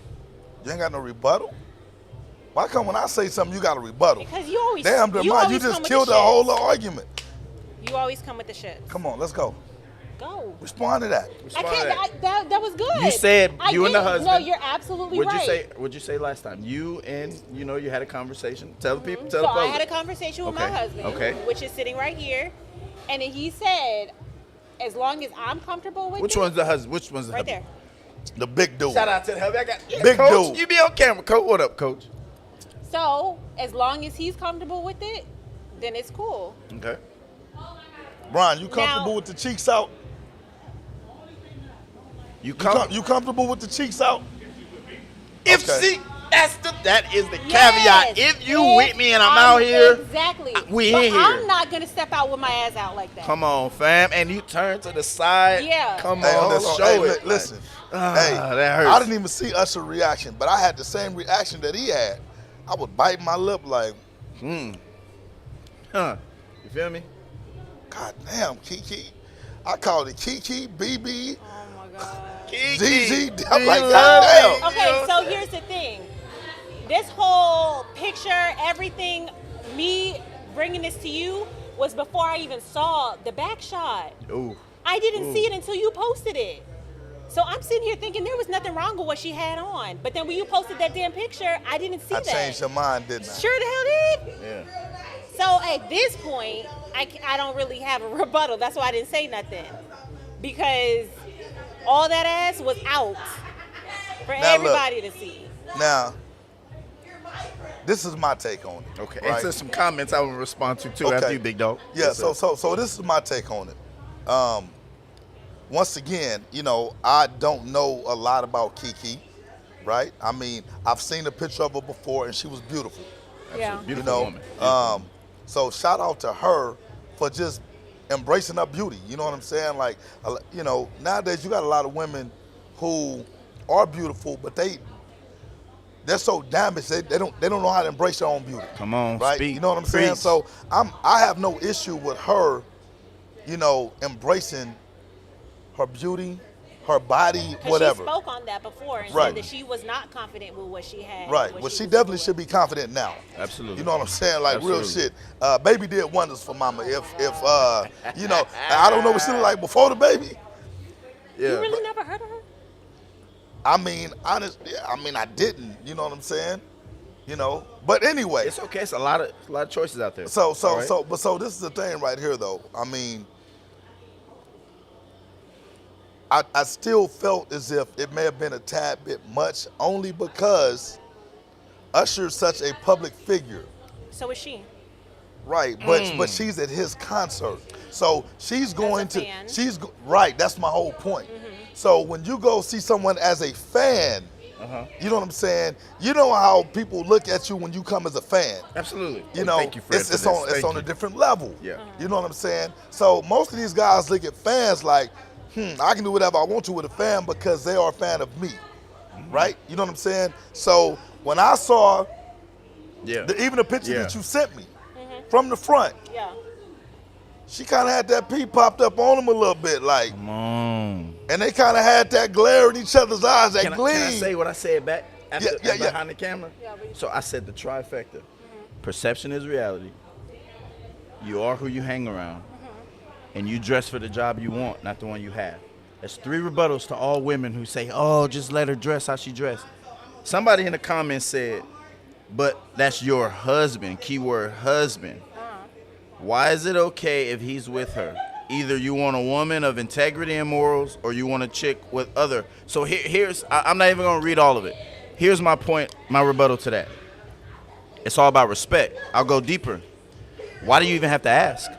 You ain't got no rebuttal? Why come when I say something, you got a rebuttal? Because you always Damn, you Dermon, always you come just with killed the shits. whole little argument. You always come with the shit. Come on, let's go. Go. Respond to that. I can't. That was good. You said I you and the did. husband. No, you're absolutely What'd right. you say last time? You and, you had a conversation. Tell the people, tell So the I public. had a conversation with my Okay, husband, okay. which is sitting right here, and he said, as long as I'm comfortable with Which it, one's the husband? Which one's the right husband? there. The big dude. Shout out to the hubby. I got Big coach, dude. You be on camera, coach. What up, coach? So as long as he's comfortable with it, then it's cool. Okay. Brian, you comfortable Now- with the cheeks out? You You comfortable with the cheeks out? If Okay. she That is the Yes, caveat. If you with me and I'm out here, exactly. we but in here. I'm not gonna step out with my ass out like that. Come on, fam. And you turn to the side. Yeah. Come Hey, on, hold on. show Hey, it. listen. Hey, that hurts. I didn't even see Usher's reaction, but I had the same reaction that he had. I would bite my lip like, Huh. You feel me? God damn, Kiki. I called it Kiki, BB, Oh my god. ZZ. Do I'm you like, love God damn. Okay, so here's the thing. This whole picture, everything, me bringing this to you was before I even saw the back shot. Ooh. I didn't see it until you posted it. So I'm sitting here thinking there was nothing wrong with what she had on. But then when you posted that damn picture, I didn't see I that. changed your mind, didn't I? Sure the hell did. Yeah. So at this point, I don't really have a rebuttal. That's why I didn't say nothing. Because all that ass was out for Now, look. everybody to see. Now, this is my take on it. Okay. Right? Answer some comments I will respond to too Okay. after you, big dog. Yeah, Yes, sir. so this is my take on it. Once again, you know, I don't know a lot about Kiki, right? I mean, I've seen a picture of her before, and she was beautiful. Yeah. You Beautiful know, woman. so shout out to her for just embracing her beauty. You know what I'm saying? Like, you know, nowadays you got a lot of women who are beautiful, but they're so damaged they don't know how to embrace their own beauty. Come on, right? speak. You know what I'm saying? Preach. So I have no issue with her, you know, embracing her beauty, her body, Because whatever. she spoke on that before and Right. said that she was not confident with what she had. Right. what Well, she was definitely doing. should be confident now. Absolutely. You know what I'm saying? Like real Absolutely. shit. Baby did wonders for mama. If you know, I don't know what she looked like before the baby. Yeah. You really never heard of her? I mean, honestly, I didn't. You know what I'm saying? You know. But anyway. It's okay. It's a lot of choices out there. So All right? so this is the thing right here though. I mean, I still felt as if it may have been a tad bit much, only because Usher's such a public figure. So is she. Right, but she's at his concert, so she's going to fan. Right. That's my whole point. So when you go see someone as a fan, you know what I'm saying. You know how people look at you when you come as a fan. Absolutely. You know, Thank you, Fred, it's for this. it's Thank on you. a different level. Yeah. You know what I'm saying. So most of these guys look at fans like, I can do whatever I want to with a fan because they are a fan of me, right? You know what I'm saying. So when I saw Yeah. even the picture Yeah. that you sent me from the front. Yeah. She kind of had that pee popped up on him a little bit, like, Come on. and they kind of had that glare in each other's eyes, that gleam. Can I say what I said back after, Yeah. behind the camera? Yeah, but- So I said the trifecta. Perception is reality. You are who you hang around. And you dress for the job you want, not the one you have. There's 3 rebuttals to all women who say, oh, just let her dress how she dressed. Somebody in the comments said, but that's your husband, keyword husband. Why is it okay if he's with her? Either you want a woman of integrity and morals or you want a chick with other. So I'm not even gonna read all of it. Here's my point, my rebuttal to that. It's all about respect. I'll go deeper. Why do you even have to ask?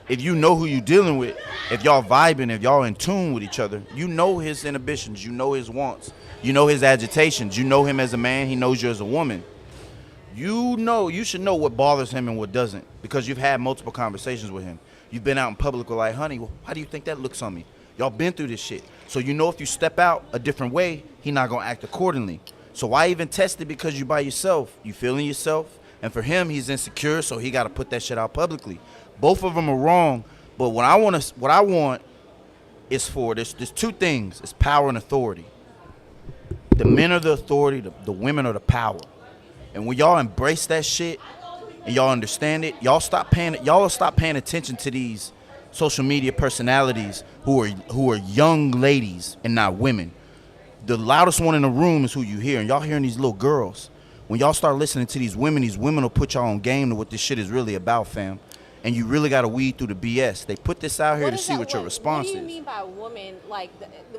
If you know who you're dealing with, if y'all vibing, if y'all in tune with each other, you know his inhibitions, you know his wants, you know his agitations, you know him as a man, he knows you as a woman. You should know what bothers him and what doesn't because you've had multiple conversations with him. You've been out in public with like, honey, well, how do you think that looks on me? Y'all been through this shit. So you know if you step out a different way, he not gonna act accordingly. So why even test it because you by yourself? You feeling yourself? And for him, he's insecure, so he gotta put that shit out publicly. Both of them are wrong, but what I want is for there's 2 things. It's power and authority. The men are the authority, the women are the power. And when y'all embrace that shit and y'all understand it, y'all stop paying attention to these social media personalities who are young ladies and not women. The loudest one in the room is who you hear, and y'all hearing these little girls. When y'all start listening to these women will put y'all on game to what this shit is really about, fam. And you really got to weed through the BS. They put this out here to see what your response is. What do you mean by woman? Like,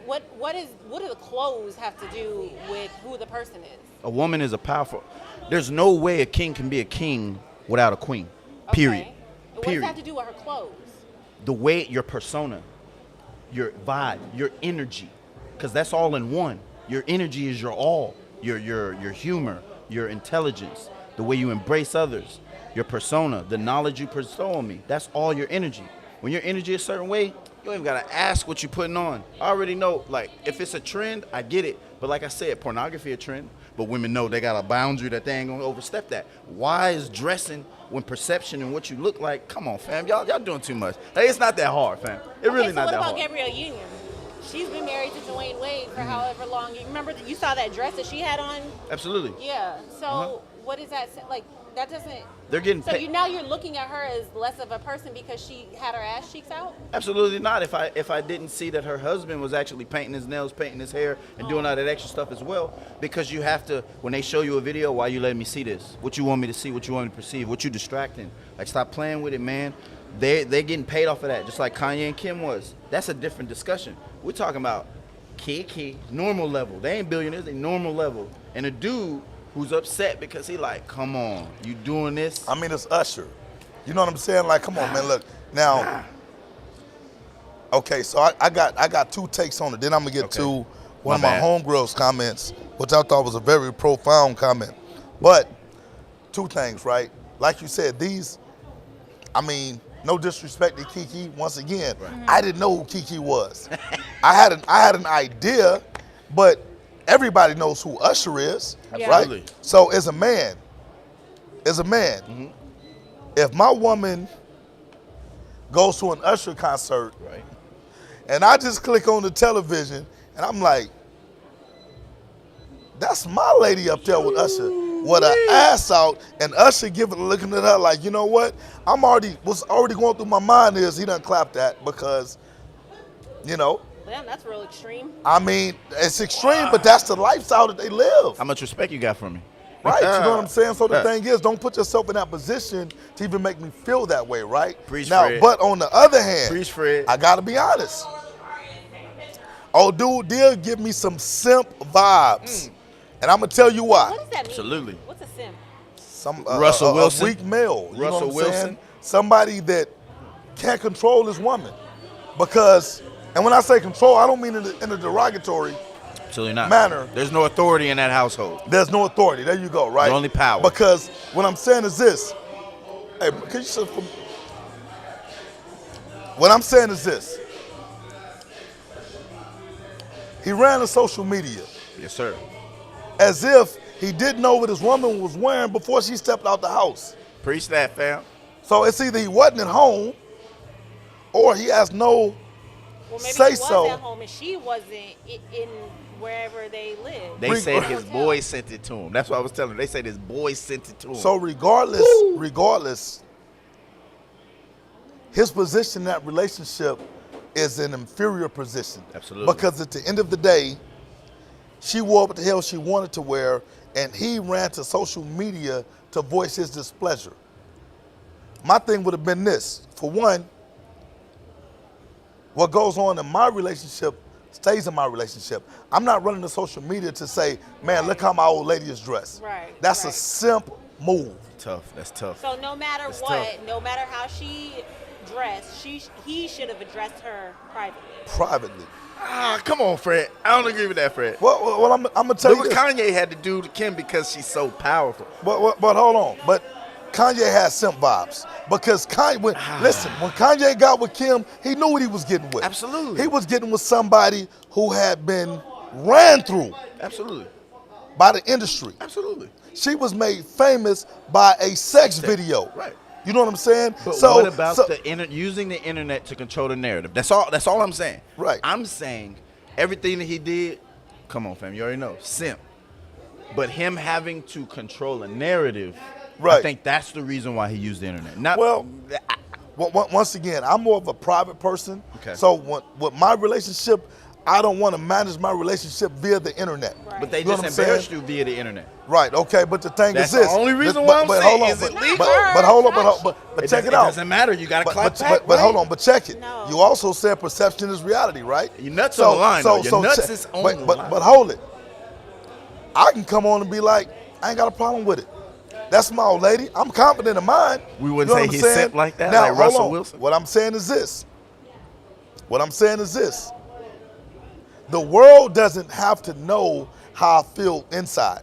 what do the clothes have to do with who the person is? A woman is a powerful. There's no way a king can be a king without a queen. Period. Okay. And what Period. does that have to do with her clothes? The way your persona, your vibe, your energy, because that's all in one. Your energy is your all. your humor, your intelligence, the way you embrace others, your persona, the knowledge you bestow on me. That's all your energy. When your energy is a certain way, you don't even gotta ask what you're putting on. I already know, like, if it's a trend, I get it. But like I said, pornography a trend, but women know they got a boundary that they ain't gonna overstep that. Why is dressing when perception and what you look like? Come on, fam, y'all doing too much. Hey, it's not that hard, fam. It really not that hard. What about Gabrielle Union? She's been married to Dwayne Wade for however long. You remember you saw that dress that she had on? Absolutely. Yeah. So what is that? Like, that doesn't. They're getting So paid. now you're looking at her as less of a person because she had her ass cheeks out? Absolutely not. If I didn't see that her husband was actually painting his nails, painting his hair, and doing all that extra stuff as well, because you have to, when they show you a video, why you letting me see this? What you want me to see? What you want me to perceive? What you distracting? Like, stop playing with it, man. They're getting paid off of that, just like Kanye and Kim was. That's a different discussion. We're talking about normal level. They ain't billionaires, they normal level. And a dude who's upset because he like, come on, you doing this? I mean, it's Usher. You know what I'm saying? Like, come on, man. Look, now. Okay, so I got two takes on it. Then I'm gonna get to one of my homegirls' comments, which I thought was a very profound comment. But two things, right? Like you said, these. I mean, no disrespect to Kiki. Once again, I didn't know who Kiki was. I had an idea, but everybody knows who Usher is, Absolutely. right? So as a man, if my woman goes to an Usher concert, Right. and I just click on the television, and I'm like, that's my lady up there with Usher, with her ass out, and Usher looking at her like, you know what? What's already going through my mind is he done clapped that because, you know. Damn, that's real extreme. I mean, it's extreme, but that's the lifestyle that they live. How much respect you got from me? Right, you know what I'm saying? So the thing is, don't put yourself in that position to even make me feel that way, right? Preach, now, Fred. but on the other hand, Preach, Fred. I gotta be honest. Oh, dude did give me some simp vibes. And I'm gonna tell you why. What does that mean? Absolutely. What's a simp? Some Russell Wilson. a weak male. You know Russell what I'm saying? Wilson. Somebody that can't control his woman. Because, and when I say control, I don't mean in a derogatory Absolutely not. manner. There's no authority in that household. There's no authority. There you go, right? There's only power. Because what I'm saying is this. Hey, can you sit for me? What I'm saying is this. He ran the social media Yes, sir. as if he didn't know what his woman was wearing before she stepped out the house. Preach that, fam. So it's either he wasn't at home or he has no Well, maybe say he was so. at home and she wasn't in wherever they live. They said his boy sent it to him. That's what I was telling them. They said his boy sent it to him. So regardless, his position in that relationship is an inferior position. Absolutely. Because at the end of the day, she wore what the hell she wanted to wear, and he ran to social media to voice his displeasure. My thing would have been this. For one, what goes on in my relationship stays in my relationship. I'm not running to social media to say, man, look how my old lady is dressed. Right, That's a right. simp move. Tough. That's tough. So no matter That's what, tough. no matter how she dressed, he should have addressed her privately. Privately. Ah, come on, Fred. I don't agree with that, Fred. Well, I'm going to tell Look you what this. Kanye had to do to Kim because she's so powerful. But hold on. But Kanye has simp vibes. Because when Kanye got with Kim, he knew what he was getting with. Absolutely. He was getting with somebody who had been ran through Absolutely. by the industry. Absolutely. She was made famous by a sex video. Right. You know what I'm saying? But what about using the internet to control the narrative? That's all I'm saying. Right. I'm saying everything that he did, come on, fam, you already know, simp. But him having to control a narrative, Right. I think that's the reason why he used the internet. Not Well, once again, I'm more of a private person. Okay. So with my relationship, I don't want to manage my relationship via the internet. Right. but they You know just what I'm saying? embarrassed you via the internet. Right, okay, but the thing That's is this. the only reason but- why I'm but saying, hold on, is it but- legal? But hold on, but check it out. It doesn't matter. You got to clap back. But hold on, but check it. No. You also said perception is reality, right? Your nuts on the line, though. Your nuts check- is on but, the but, line. But hold it. I can come on and be like, I ain't got a problem with it. That's my old lady. I'm confident in mine. We wouldn't You know say what I'm he's saying? simp like that, Now, like hold Russell on. Wilson? What I'm saying is this. The world doesn't have to know how I feel inside.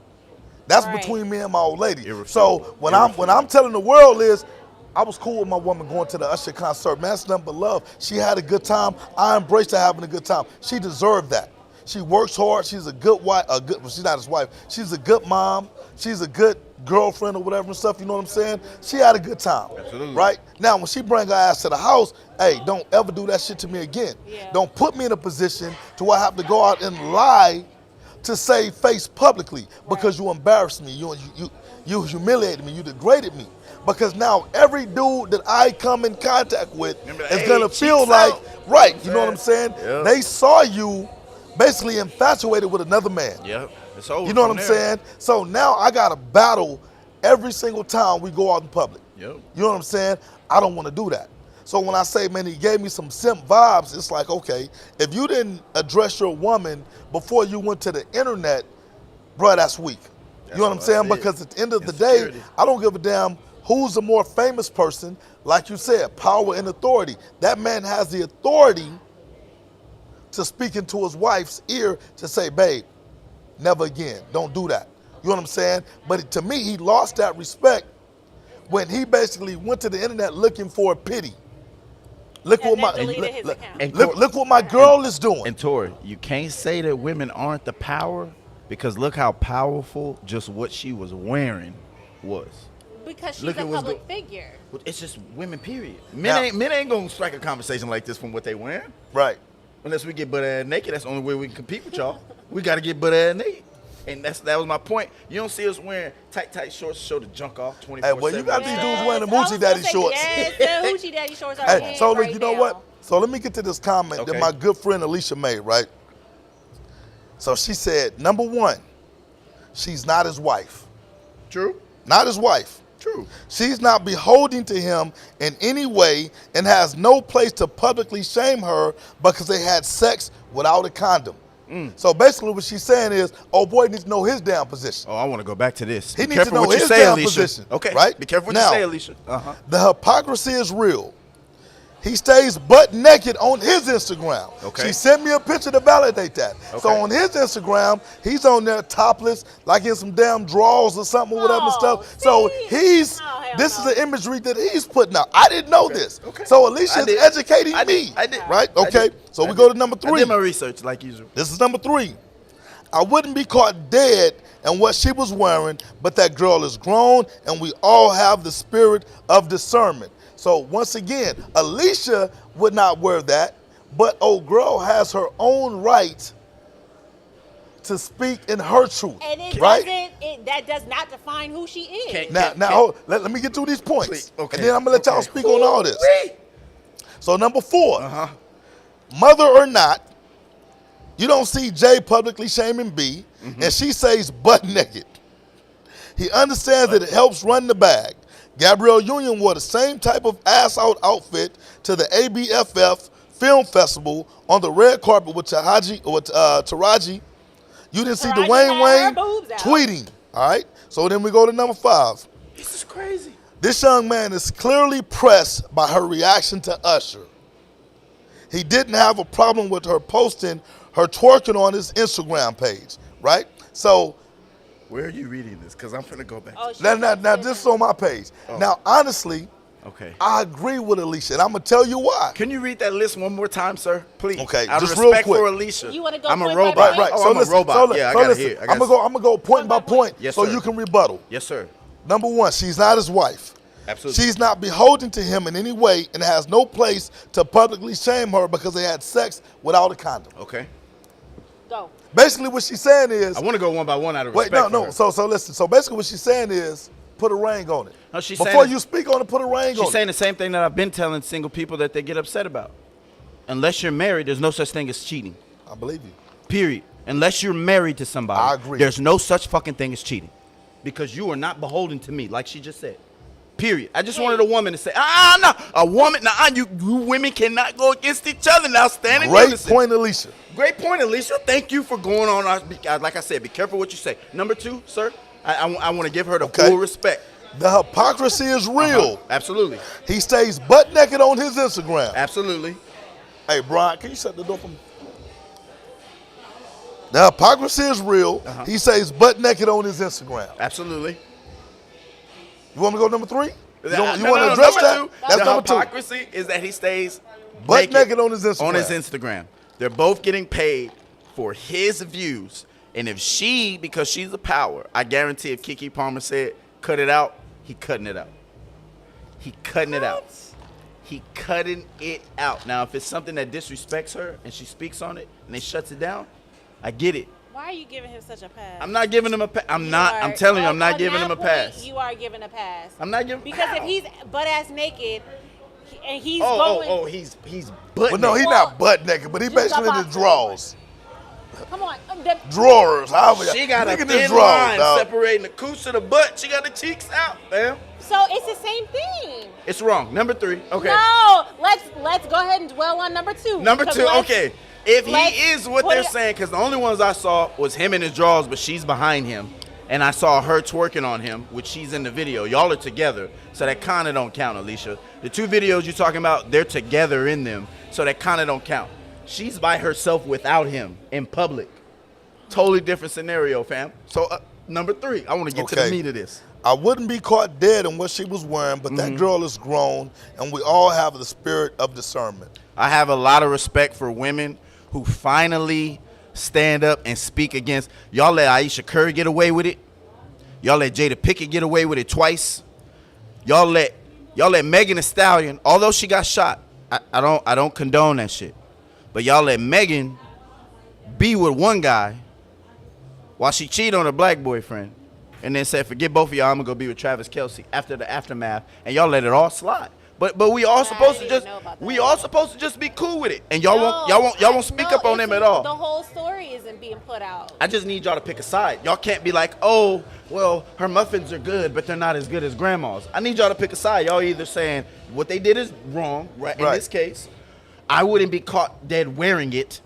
That's Right. between me and my old lady. Irrefutable. So when I'm telling the world is, I was cool with my woman going to the Usher concert. Man, that's nothing but love. She had a good time. I embraced her having a good time. She deserved that. She works hard. She's a good wife. Well, she's not his wife. She's a good mom. She's a good girlfriend or whatever and stuff. You know what I'm saying? She had a good time. Absolutely. Right? Now, when she bring her ass to the house, hey, don't ever do that shit to me again. Yeah. Don't put me in a position to where I have to go out and lie to save face publicly because you embarrassed me. You humiliated me. You degraded me. Because now every dude that I come in contact with is hey, gonna feel cheeks like, out. right, you know what I'm saying? Yeah. They saw you basically infatuated with another man. Yep. It's over. You know what from I'm there. saying? So now I gotta battle every single time we go out in public. Yep. You know what I'm saying? I don't wanna do that. So when I say, man, he gave me some simp vibes, it's like, okay, if you didn't address your woman before you went to the internet, bruh, that's weak. You know what I'm what I saying? said. Because at the end of the day, Insecurity. I don't give a damn who's the more famous person. Like you said, power and authority. That man has the authority to speak into his wife's ear to say, babe, never again. Don't do that. You know what I'm saying? But to me, he lost that respect when he basically went to the internet looking for pity. Look And what then my deleted his look, account. look what my girl is doing. And Tori, you can't say that women aren't the power because look how powerful just what she was wearing was. Because she's Look a at what's public figure. It's just women, period. Now- Men ain't gonna strike a conversation like this from what they wearing. Right. Unless we get butt ass naked, that's the only way we can compete with y'all. We gotta get butt ass naked. And that was my point. You don't see us wearing tight shorts to show the junk off 24/7. Hey, well, you got these dudes wearing the I was hoochie gonna daddy say, shorts. Yes, the hoochie daddy shorts are Hey, in so look, right you know now. what? So let me get to this comment Okay. that my good friend Alicia made, right? So she said, number one, she's not his wife. True. Not his wife. True. She's not beholden to him in any way and has no place to publicly shame her because they had sex without a condom. So basically what she's saying is, oh boy needs to know his damn position. Oh, I want to go back to this. He Be needs to careful know what you his say, damn Alicia. position, Okay. right? Be careful what Now- you say, Alicia. Uh-huh. The hypocrisy is real. He stays butt naked on his Instagram. Okay. She sent me a picture to validate that. So Okay. on his Instagram, he's on there topless, like in some damn drawers or something or whatever and Oh, stuff. So see? he's, Oh, hell this no. is the imagery that he's putting out. I didn't know this. Okay. So I Alicia's did. educating I me. did. I did. Right? I Okay. did. So I we go did. to number I 3. did my research like usual. This is number 3. I wouldn't be caught dead in what she was wearing, but that girl is grown and we all have the spirit of discernment. So once again, Alicia would not wear that, but old girl has her own right to speak in her truth. And it right? that does not define who she is. Can't- Now, hold, let me get through these points. Please, okay, And then I'm gonna let y'all okay. speak on all this. Ooh-wee. So number 4, Uh-huh. mother or not, you don't see Jay publicly shaming B, and she says butt naked. He understands that it helps run the bag. Gabrielle Union wore the same type of ass-out outfit to the ABFF Film Festival on the red carpet with Taraji. You didn't see Taraji Dwayne had Wayne her boobs out. tweeting, all right? So then we go to number 5. This is crazy. This young man is clearly pressed by her reaction to Usher. He didn't have a problem with her posting her twerking on his Instagram page, right? So Where are you reading this? Because I'm finna go back. Oh, she now posted this is it. on my page. Now, honestly, Okay. I agree with Alicia, and I'm gonna tell you why. Can you read that list one more time, sir? Please. Okay, Out of just real respect quick. for Alicia. You wanna go I'm a point by robot. point? Right. Oh, So I'm listen, a robot. so Yeah, I so gotta listen. hear. I'm gonna go point by point, Yes, so sir. you can rebuttal. Yes, sir. Number 1, she's not his wife. Absolutely. She's not beholden to him in any way and has no place to publicly shame her because they had sex without a condom. Okay. Go. Basically, what she's saying is, I want to go one by one out of wait, respect. no. for her. So listen. So basically, what she's saying is, put a ring on it. No, she's Before saying you speak on it, put a ring on She's it. saying the same thing that I've been telling single people that they get upset about. Unless you're married, there's no such thing as cheating. I believe you. Period. Unless you're married to somebody, I agree. there's no such fucking thing as cheating. Because you are not beholden to me, like she just said. Period. I just wanted a woman to say, no. A woman, you women cannot go against each other now. Stand in Great unison. point, Alicia. Great point, Alicia. Thank you for going on. Like I said, be careful what you say. Number 2, sir, I want to give her the Okay. full respect. The hypocrisy is real. Absolutely. He stays butt naked on his Instagram. Absolutely. Hey, Brian, can you shut the door for me? The hypocrisy is real. He says butt naked on his Instagram. Absolutely. You want me to go number 3? You No, want to no, address number that? two. That's the number 2. hypocrisy is that he stays Butt naked on his Instagram. On his Instagram. They're both getting paid for his views. And if she, because she's a power, I guarantee if Keke Palmer said, cut it out, he cutting it out. He cutting it out. He cutting it out. Now, if it's something that disrespects her and she speaks on it and they shuts it down, I get it. Why are you giving him such a pass? I'm not giving him a pass. I'm telling you, I'm not giving him a pass. You are giving a pass. I'm not giving. Because if he's butt ass naked and he's he's butt But no, he's not butt naked, but he Just basically in about his drawers. Come on. Drawers. She got a Look at thin his drawers, line dog. separating the cooch to the butt. She got the cheeks out, fam. So it's the same thing. It's wrong. Number 3. Okay. No, let's go ahead and dwell on number 2. Number 2. Okay. If he let's is what put they're it- saying, because the only ones I saw was him in his drawers, but she's behind him, and I saw her twerking on him, which she's in the video. Y'all are together, so that kind of don't count, Alicia. The 2 videos you're talking about, they're together in them, so that kind of don't count. She's by herself without him in public. Totally different scenario, fam. So number 3, I want to get to the meat of this. I wouldn't be caught dead in what she was wearing, but that girl is grown, and we all have the spirit of discernment. I have a lot of respect for women who finally stand up and speak against. Y'all let Aisha Curry get away with it. Y'all let Jada Pinkett get away with it twice. Y'all let Megan Thee Stallion, although she got shot, I don't condone that shit. But y'all let Megan be with one guy while she cheated on her black boyfriend, and then said, forget both of y'all, I'm gonna go be with Travis Kelce after the aftermath, and y'all let it all slide. But we all supposed to just be cool with it, and y'all won't speak up on them at all. The whole story isn't being put out. I just need y'all to pick a side. Y'all can't be like, oh, well, her muffins are good, but they're not as good as grandma's. I need y'all to pick a side. Y'all either saying what they did is wrong, right? In this case, I wouldn't be caught dead wearing it,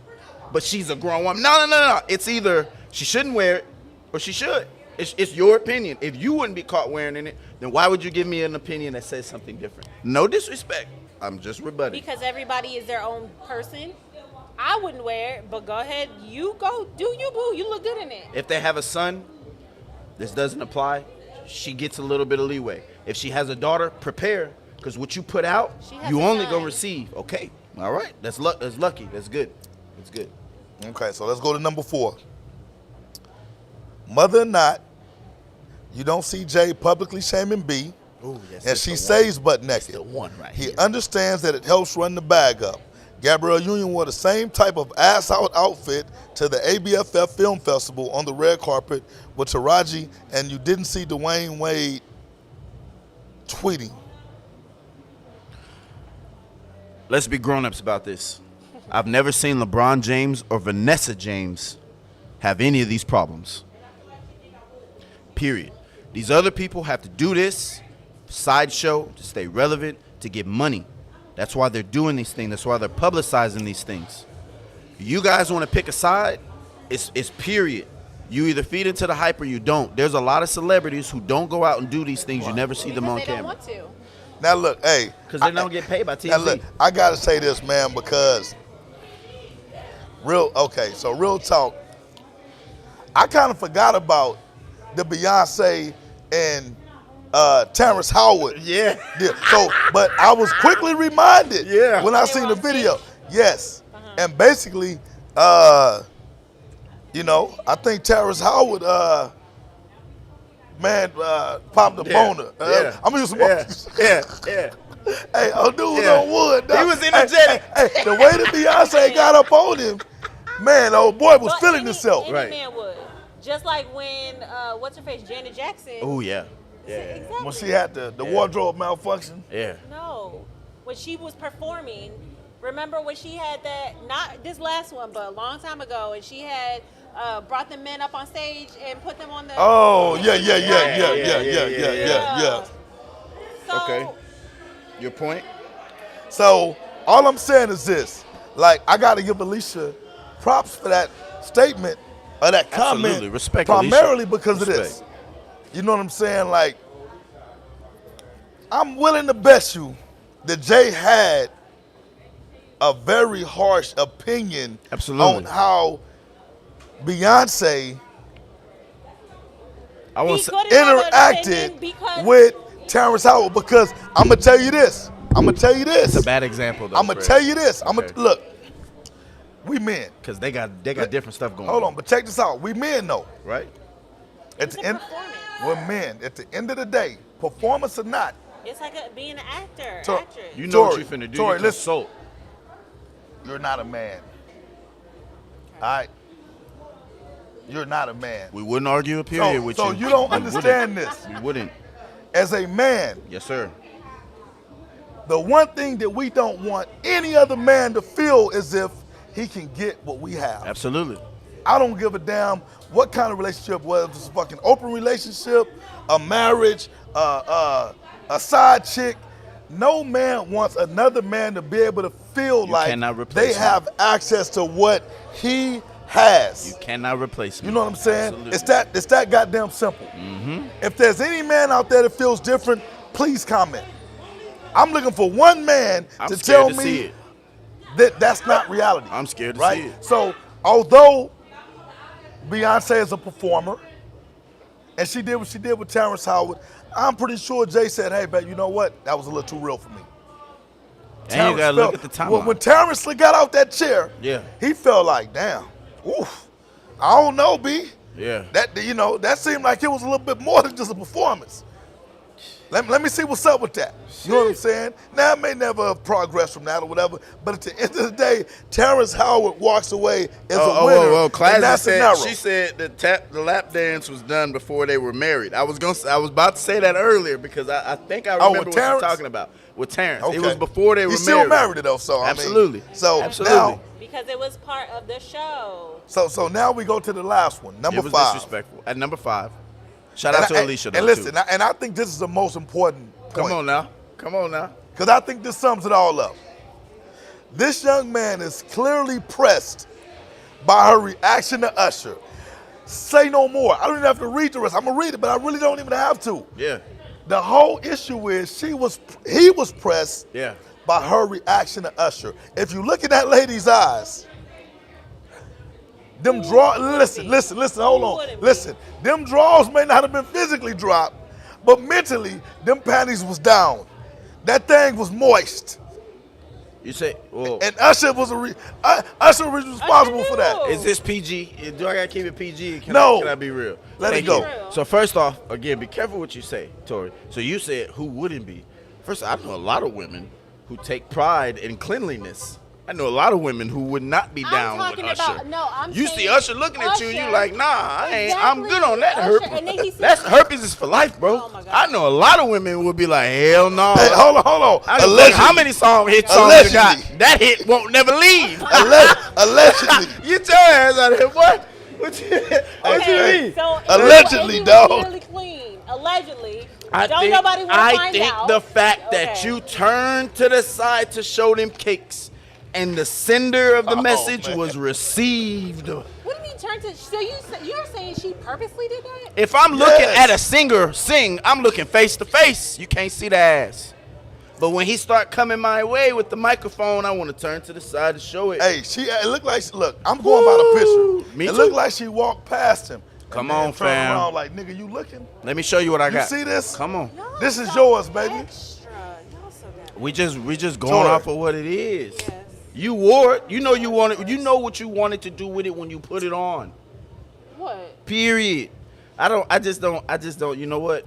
but she's a grown woman. No. It's either she shouldn't wear it or she should. It's your opinion. If you wouldn't be caught wearing it, then why would you give me an opinion that says something different? No disrespect. I'm just rebutting. Because everybody is their own person. I wouldn't wear it, but go ahead. You go. Do you, boo. You look good in it. If they have a son, this doesn't apply. She gets a little bit of leeway. If she has a daughter, prepare. Because what you put out, you only going to receive. Okay. All right. That's lucky. That's good. That's good. Okay, so let's go to number 4. Mother or not, you don't see Jay publicly shaming B, and she says butt naked. That's the one right He here. understands that it helps run the bag up. Gabrielle Union wore the same type of ass-out outfit to the ABFF Film Festival on the red carpet with Taraji, and you didn't see Dwayne Wade tweeting. Let's be grown-ups about this. I've never seen LeBron James or Vanessa James have any of these problems. Period. These other people have to do this sideshow to stay relevant, to get money. That's why they're doing these things. That's why they're publicizing these things. You guys want to pick a side? It's period. You either feed into the hype or you don't. There's a lot of celebrities who don't go out and do these things. You never see them on Because they camera. don't want to. Now look, hey. Because they don't get paid by TV. Now look, I gotta say this, man, because real talk. I kind of forgot about the Beyonce and Terrence Howard. Yeah. So, but I was quickly reminded when I They seen were the on video. stage? Yes. And basically, I think Terrence Howard, popped a boner. I'm gonna use some Yeah. Hey, oh, dude was on wood. He was energetic. Hey, the way that Beyonce got up on him, man, old boy was But feeling any- himself. Any Right. man would. Just like when, what's her face, Janet Jackson. Oh, yeah. Exactly. When she had the wardrobe malfunction. Yeah. No, when she was performing, remember when she had that, not this last one, but a long time ago, and she had brought the men up on stage and put them on the. Oh, yeah. So, Okay. Your point? So all I'm saying is this: like, I got to give Alicia props for that statement or that comment, Absolutely. Respect, primarily Alicia. because of this. Respect. You know what I'm saying? Like, I'm willing to bet you that Jay had a very harsh opinion Absolutely. on how Beyonce I want He to. couldn't have an opinion interacted because with Terrence Howard because I'm gonna tell you this. It's a bad example though. I'm gonna tell you this. Okay. Look. We men. Because they got different stuff going. Hold on, but check this out. We men though. Right. At it's the a end, performance. we're men. At the end of the day, performance or not, It's like being an actor, So- actress. You know what Tori, you finna do. Tori, You listen. consult. you're not a man. All right. You're not a man. We wouldn't argue a period with you. So you don't We understand wouldn't. this. We wouldn't. As a man, Yes, sir. the one thing that we don't want any other man to feel is if he can get what we have. Absolutely. I don't give a damn what kind of relationship, whether it's a fucking open relationship, a marriage, a side chick. No man wants another man to be able to feel You like cannot replace they him. have access to what he has. You cannot replace me. You know what I'm saying? Absolutely. It's that goddamn simple. If there's any man out there that feels different, please comment. I'm looking for one man I'm to scared tell to see me it. that that's not reality. I'm scared to right? see it. So although Beyonce is a performer, and she did what she did with Terrence Howard, I'm pretty sure Jay said, "Hey, babe, you know what? That was a little too real for me." And you gotta look at the timeline. When Terrence got out that chair, Yeah. he felt like, damn, oof, I don't know, B. Yeah. That seemed like it was a little bit more than just a performance. Let me see what's up with that. You know what I'm saying? Now, it may never have progressed from that or whatever, but at the end of the day, Terrence Howard walks away as a winner in that scenario. She said the lap dance was done before they were married. I was about to say that earlier because I think I remember with what you're Terrence? talking about with Terrence. Okay. It was before they were He's married. still married though, so Absolutely. I mean, so Absolutely. now, because it was part of the show. so now we go to the last one, number It was 5. disrespectful. At number 5. Shout out to Alicia though, and listen, too. and I think this is the most important point. Come on now. Because I think this sums it all up. This young man is clearly pressed by her reaction to Usher. Say no more. I don't even have to read the rest. I'm gonna read it, but I really don't even have to. Yeah. The whole issue is he was pressed Yeah. by her reaction to Usher. If you look at that lady's eyes, them listen, hold on. wouldn't be? Listen, them draws may not have been physically dropped, but mentally, them panties was down. That thing was moist. You say, well, And Usher was Usher was responsible for that. knew. is this PG? Do I gotta keep it PG? Can No. I be real? Let it Thank go. you. So first off, again, be careful what you say, Tori. So you said who wouldn't be? First, I know a lot of women who take pride in cleanliness. I know a lot of women who would not be I'm down with talking Usher. about- no, I'm you saying see Usher looking at you, and you Usher. like, nah, I ain't. I'm Exactly. good on that Usher, herpes. and then he said- That's herpes is for life, bro. Oh my God. I know a lot of women would be like, hell no. Hey, hold on. I don't know Allegedly. how many songs you got? Allegedly. That hit won't never leave. Allegedly. Get your ass out of here, what? What you mean? So Allegedly, if he dog. was really clean. Allegedly. Don't nobody want to I find think out. the fact that Okay. you turned to the side to show them cakes and the sender of the Oh, message man. was received. What do you mean turn to? So you're saying she purposely did that? If I'm looking Yes. at a singer sing, I'm looking face to face. You can't see the ass. But when he start coming my way with the microphone, I want to turn to the side to show it. Hey, it looked like I'm going by the picture. Me it too. looked like she walked past him. Come and then on, turned fam. around like, nigga, you looking? Let me show you what I You got. see this? Come on. Y'all This is so yours, baby. Extra. Y'all so damn. We just going Tori. off of what it is. Yes. You wore it. You know you wanted. You know what you wanted to do with it when you put it on. What? Period. I just don't. You know what?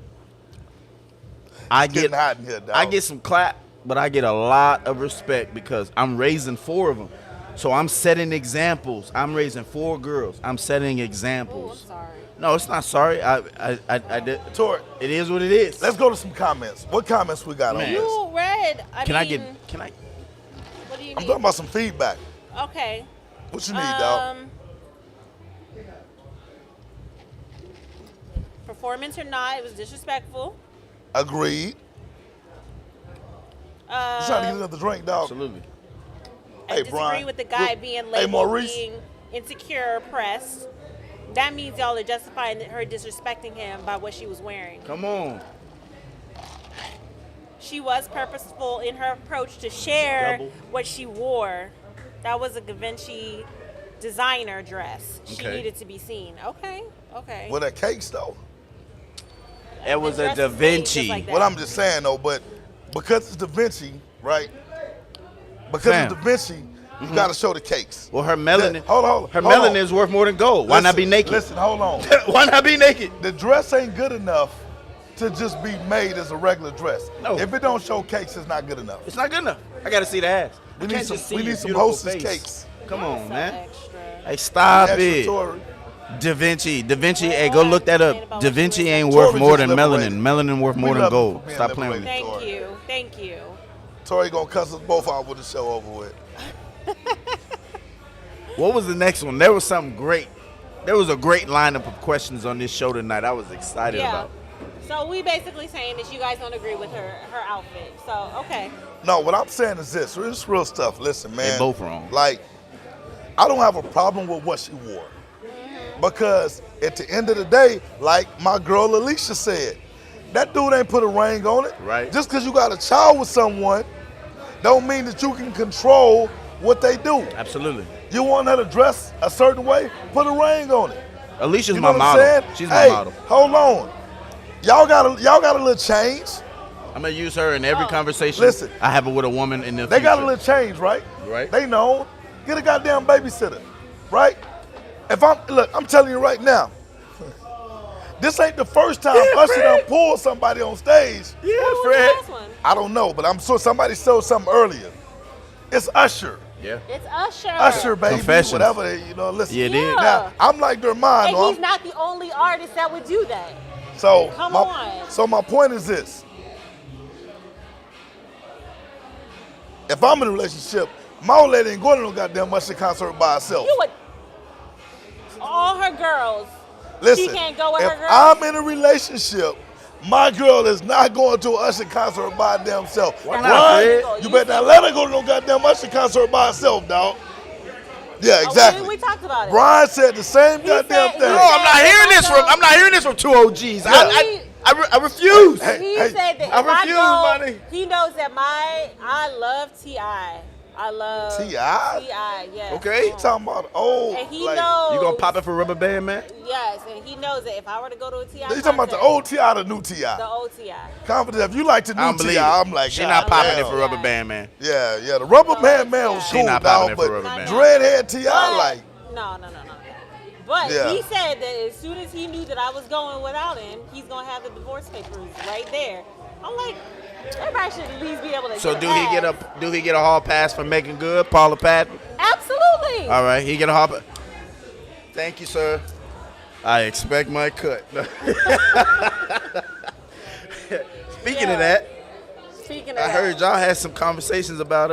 I It's get getting hot in here, dog. I get some clap, but I get a lot of respect because I'm raising 4 of them. So I'm setting examples. I'm raising 4 girls. I'm setting Oh, I'm examples. sorry. No, it's not sorry. I did. Tori, It is what it is. let's go to some comments. What comments we got Man. on this? You read. Can I get? Can I? What do you I'm need? talking about some feedback. Okay. What you need, dog? Performance or not, it was disrespectful. Agreed. You trying to get another drink, dog? Absolutely. I Hey, disagree Brian. with the guy being Hey, labeled Maurice. being insecure, oppressed. That means y'all are justifying her disrespecting him by what she was wearing. Come on. She was purposeful in her approach to share Double. what she wore. That was a Givenchy designer dress. She Okay. needed to be seen. Okay. With her cakes though. It was The a dress Da is made just Vinci. like that. What I'm just saying though, but because it's Da Vinci, right? Because Fam. it's Da Vinci, you gotta show the cakes. Well, her melanin. Hold on. Her hold melanin on. is worth more than gold. Why not be Listen, naked? Listen, hold on. Why not be naked? The dress ain't good enough to just be made as a regular dress. No. If it don't show cakes, it's not good enough. It's not good enough. I gotta see the ass. We I need can't some- just see we need your some beautiful Hostess face. cakes. Come Y'all on, so man. extra. Hey, stop Extra it. Tori. Da Vinci. Da Vinci. Hey, go look that Saying up. about Da what you Vinci were ain't saying. worth Tori more just than melanin. liberated. Melanin worth more We than love you gold. for being Stop playing with me. liberated. Thank Tori. you. Thank you. Tori gonna cuss us both out with the show over with. What was the next one? There was something great. There was a great lineup of questions on this show tonight. I was excited Yeah. about. So we basically saying that you guys don't agree with her outfit. So okay. No, what I'm saying is this. It's real stuff. Listen, man. both wrong. Like, I don't have a problem with what she wore. Because at the end of the day, like my girl Alicia said, that dude ain't put a ring on it. Right. Just because you got a child with someone, don't mean that you can control what they do. Absolutely. You want her to dress a certain way, put a ring on it. Alicia's You my know what I'm model. saying? She's Hey, my model. hold on. Y'all got a little change. I'm gonna use her in every conversation. Listen. I have it with a woman in the They future. got a little change, right? Right. They know. Get a goddamn babysitter, right? I'm telling you right now, this ain't the first time Usher done pulled somebody on stage. Yeah, Who was the Fred. last one? I don't know, but I'm sure somebody showed something earlier. It's Usher. Yeah. It's Usher. Usher, baby, Confessions. whatever, listen. Yeah, it is. Now, I'm like Dermon. And no, he's not the only artist that would do that. So Come my, on. So my point is this. If I'm in a relationship, my old lady ain't going to no goddamn Usher concert by herself. You would. All her girls. Listen, She can't go with if her girls. I'm in a relationship, my girl is not going to an Usher concert by damn self. Why not, Brian, Fred? you better not let her go to no goddamn Usher concert by herself, dog. Yeah, exactly. We talked about it. Brian said the same goddamn said- thing. No, I'm not hearing this from. I'm not hearing this from two OGs. I refuse. Hey, He hey, said that I if I refuse, go, money. he knows that I love T.I. I love T.I.? T.I., yes. Okay. You talking about old? And he like, knows. You gonna pop it for Rubber Band, man? Yes, and he knows that if I were to go to a T.I. You talking about the old T.I. or the new T.I.? The old T.I. Confident. If you like the I new don't believe T.I., it. I'm like, She God not popping damn. it for Rubber Band, man. Yeah, the Rubber Band man was She cool, not popping dog, it for but Rubber Band. dreadhead T.I. But- like, No. But Yeah. he said that as soon as he knew that I was going without him, he's gonna have the divorce papers right there. I'm like, everybody should at least be able to. So get do he get pass. a hall pass for making good, Paula Patton? Absolutely. All right, he get a hall pass. Thank you, sir. I expect my cut. Speaking of that, Speaking of I that, heard y'all had some conversations about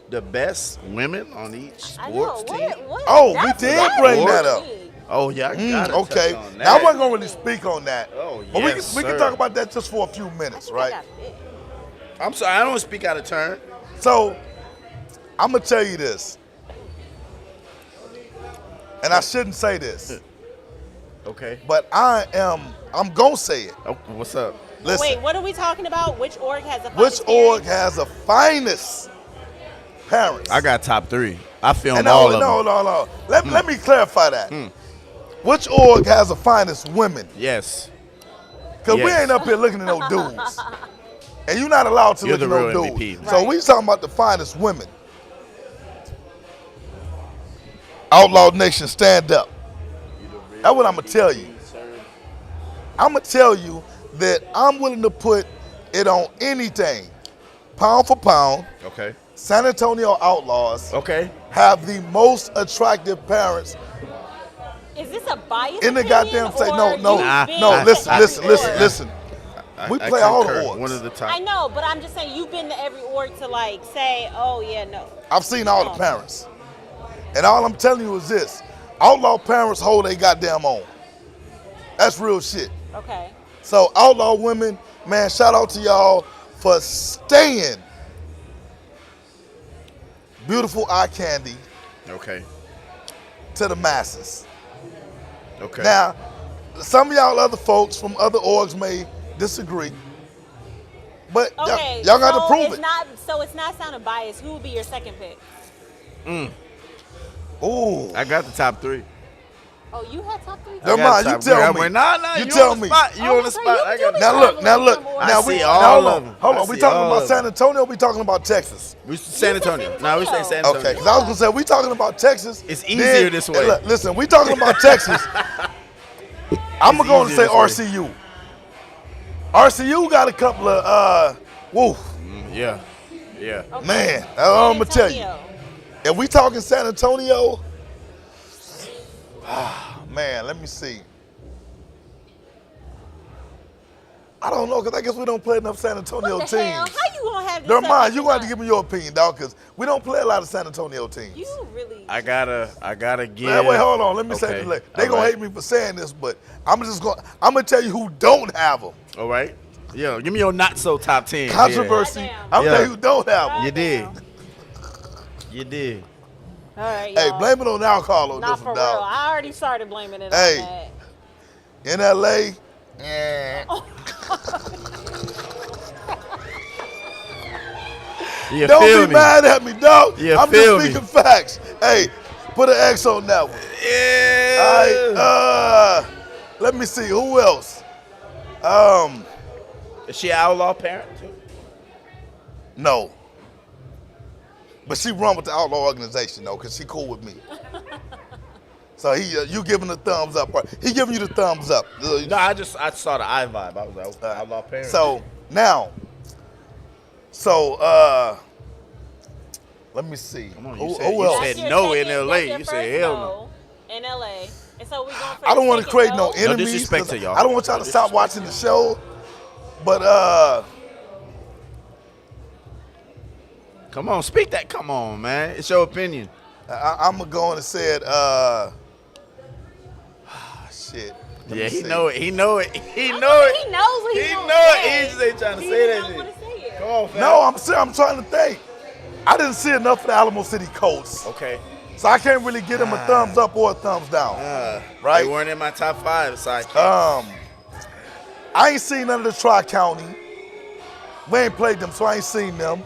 the best women on each I know. sports team. What, Oh, we that's did what bring happened that to up. me. Oh yeah, I gotta okay. touch on Now I that. wasn't gonna really speak on that. Oh, but yes, we can sir. talk about that just for a few minutes, I right? got it. I'm sorry, I don't speak out of turn. So I'm gonna tell you this, and I shouldn't say this, Okay. but I'm gonna say it. Oh, what's up? Listen, Wait, what are we talking about? Which org has the which finest org parents? has the finest parents? I got top 3. I filmed And all no, of them. no. Let me clarify that. Which org has the finest women? Yes. Because we Yes. ain't up here looking at no dudes. And you're not allowed to You're look the at no real dudes. MVP. So Right. we talking about the finest women. Outlaw Nation, stand up. That's what I'm going to tell you. I'm going to tell you that I'm willing to put it on anything. Pound for pound, Okay. San Antonio Outlaws Okay. have the most attractive parents Is this a bias in the opinion, goddamn state. or No, you've Nah. been no, to listen, every listen, listen, org? listen. We I play all the concur. orgs. One of the top. I know, but I'm just saying you've been to every org to like say, oh yeah, no. I've seen all the parents. And all I'm telling you is this. Outlaw parents hold they goddamn own. That's real shit. Okay. So outlaw women, man, shout out to y'all for staying beautiful eye candy Okay. to the masses. Okay. Now, some of y'all other folks from other orgs may disagree. But Okay. y'all got to so prove it's it. Not, so it's not sounding biased. Who would be your second pick? Ooh. I got the top 3. Oh, you had top 3? Never I got mind, the you top tell three. me. Nah, You you tell on the me. spot. You Oh, on the that's right. spot. You I do got be Now look, now look. more. Now I we see now all hold of on. them. Hold I on. We see talking all about of San them. Antonio, we talking about Texas. We San Antonio. San Now we say San Antonio. Okay, because I was gonna say we talking about Texas. It's easier this way. Look, listen, we talking about Texas. I'm It's going to say easier this way. RCU. RCU got a couple of woof. Yeah. Yeah. Okay. Man, that's all I'm gonna tell you. Antonio. If we talking San Antonio, man, let me see. I don't know, because I guess we don't play enough San Antonio What the hell? teams. How you gonna have this? Dermon, subject you gonna have to in give me your opinion, dog, because we don't play a lot of San Antonio teams. You really. I gotta give. Man, wait, hold on. Let me say Okay. this. Look, they All gonna right. hate me for saying this, but I'm gonna tell you who don't have them. All right. Yeah, give me your not so top 10. here. Controversy. Goddamn. I'm gonna Yeah. tell you who don't have them. You did. Goddamn. You did. All right, Hey, y'all. blame it on alcohol on Not this for one, real. dog. I already started blaming it Hey. on that. In LA, eh. You Don't feel be me? mad at me, dog. You I'm feel just me? speaking facts. Hey, put an X on that one. Yeah. All right, let me see. Who else? Is she an outlaw parent too? No. But she run with the outlaw organization, though, because she cool with me. So you giving the thumbs up. He giving you the thumbs up. No, I saw the eye vibe. I was like, okay, outlaw parent. So now, let me see. Come on, Who you said, else? You said That's no your in second- LA. that's your You first said hell no. In LA. And so we going for I don't want want to create no enemies. disrespect 'cause to y'all. I don't want y'all to No stop disrespect. watching the show. But Come on, speak that. Come on, man. It's your opinion. I'm gonna go on and say it. Shit. Let Yeah, me he see. know it. He know it. He He know it. knows what He he's know gonna it. say. He just ain't trying to He say just that don't shit. wanna say it. Come on, fam. No, I'm trying to think. I didn't see enough of the Alamo City Colts, Okay. so I can't really give them a thumbs up or a thumbs down. Right. They weren't in my top 5, so I can't. I ain't seen none of the Tri-County. We ain't played them, so I ain't seen them.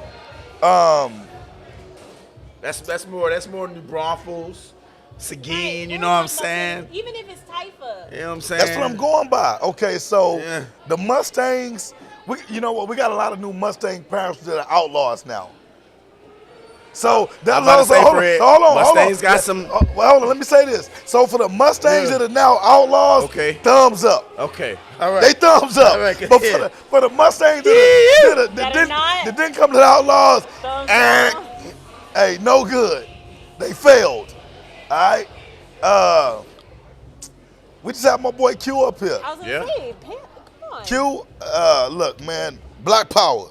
That's more New Braunfels, Seguin. You know what I'm saying? Even if it's Typha. You know what I'm saying? That's what I'm going by. Okay, so Yeah. the Mustangs, you know what? We got a lot of new Mustang parents that are outlaws now. So I'm about to say, hold Fred, on. Mustangs got some- Well, hold on. Let me say this. So for the Mustangs Yeah. that are now outlaws, Okay. thumbs up. Okay. All right. They thumbs up. All right, But yeah. for the Mustangs That are not. that didn't come to the outlaws, Thumbs eh, down. hey, no good. They failed. All right. We just have my boy Q up here. I was gonna Yeah. say, come on. Q, look, man, Black Power.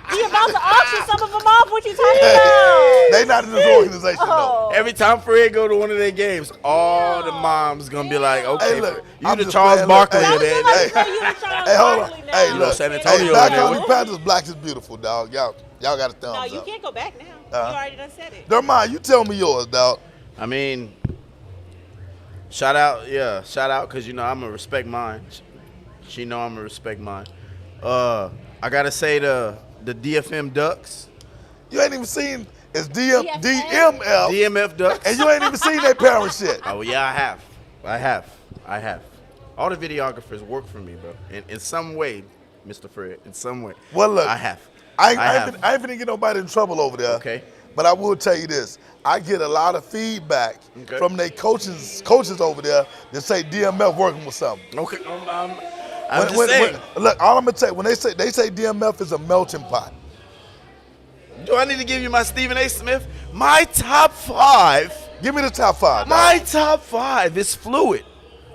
He about to auction some of them off. What you talking about? They not in this organization Oh. Every time Fred go to one of their games, all the moms gonna be like, okay, Hey, look, you I'm the just Charles playing, Barkley look, of hey, that. hey, Hey, hold on. Hey, You know look. San Antonio Hey, in Black there. County Panthers, black is beautiful, dog. Y'all got a thumbs No, up. you can't go back now. Uh-huh. You already done said it. Dermon, you tell me yours, dog. I mean, shout out, because, you know, I'm going to respect mine. She know I'm going to respect mine. I got to say the DFM Ducks, You ain't even seen it's DFM? DMF, DMF Ducks. and you ain't even seen their parents yet. Oh, yeah, I have. All the videographers work for me, bro. In some way, Mr. Fred, in some way. Well, look, I have. I have. ain't finna get nobody in trouble over there. Okay. But I will tell you this. I get a lot of feedback Okay. from their coaches over there that say DMF working with something. Okay, I'm just saying. Look, all I'm gonna tell you, when they say DMF is a melting pot. Do I need to give you my Stephen A. Smith? My top 5. Give me the top 5. My dog. top 5 is fluid.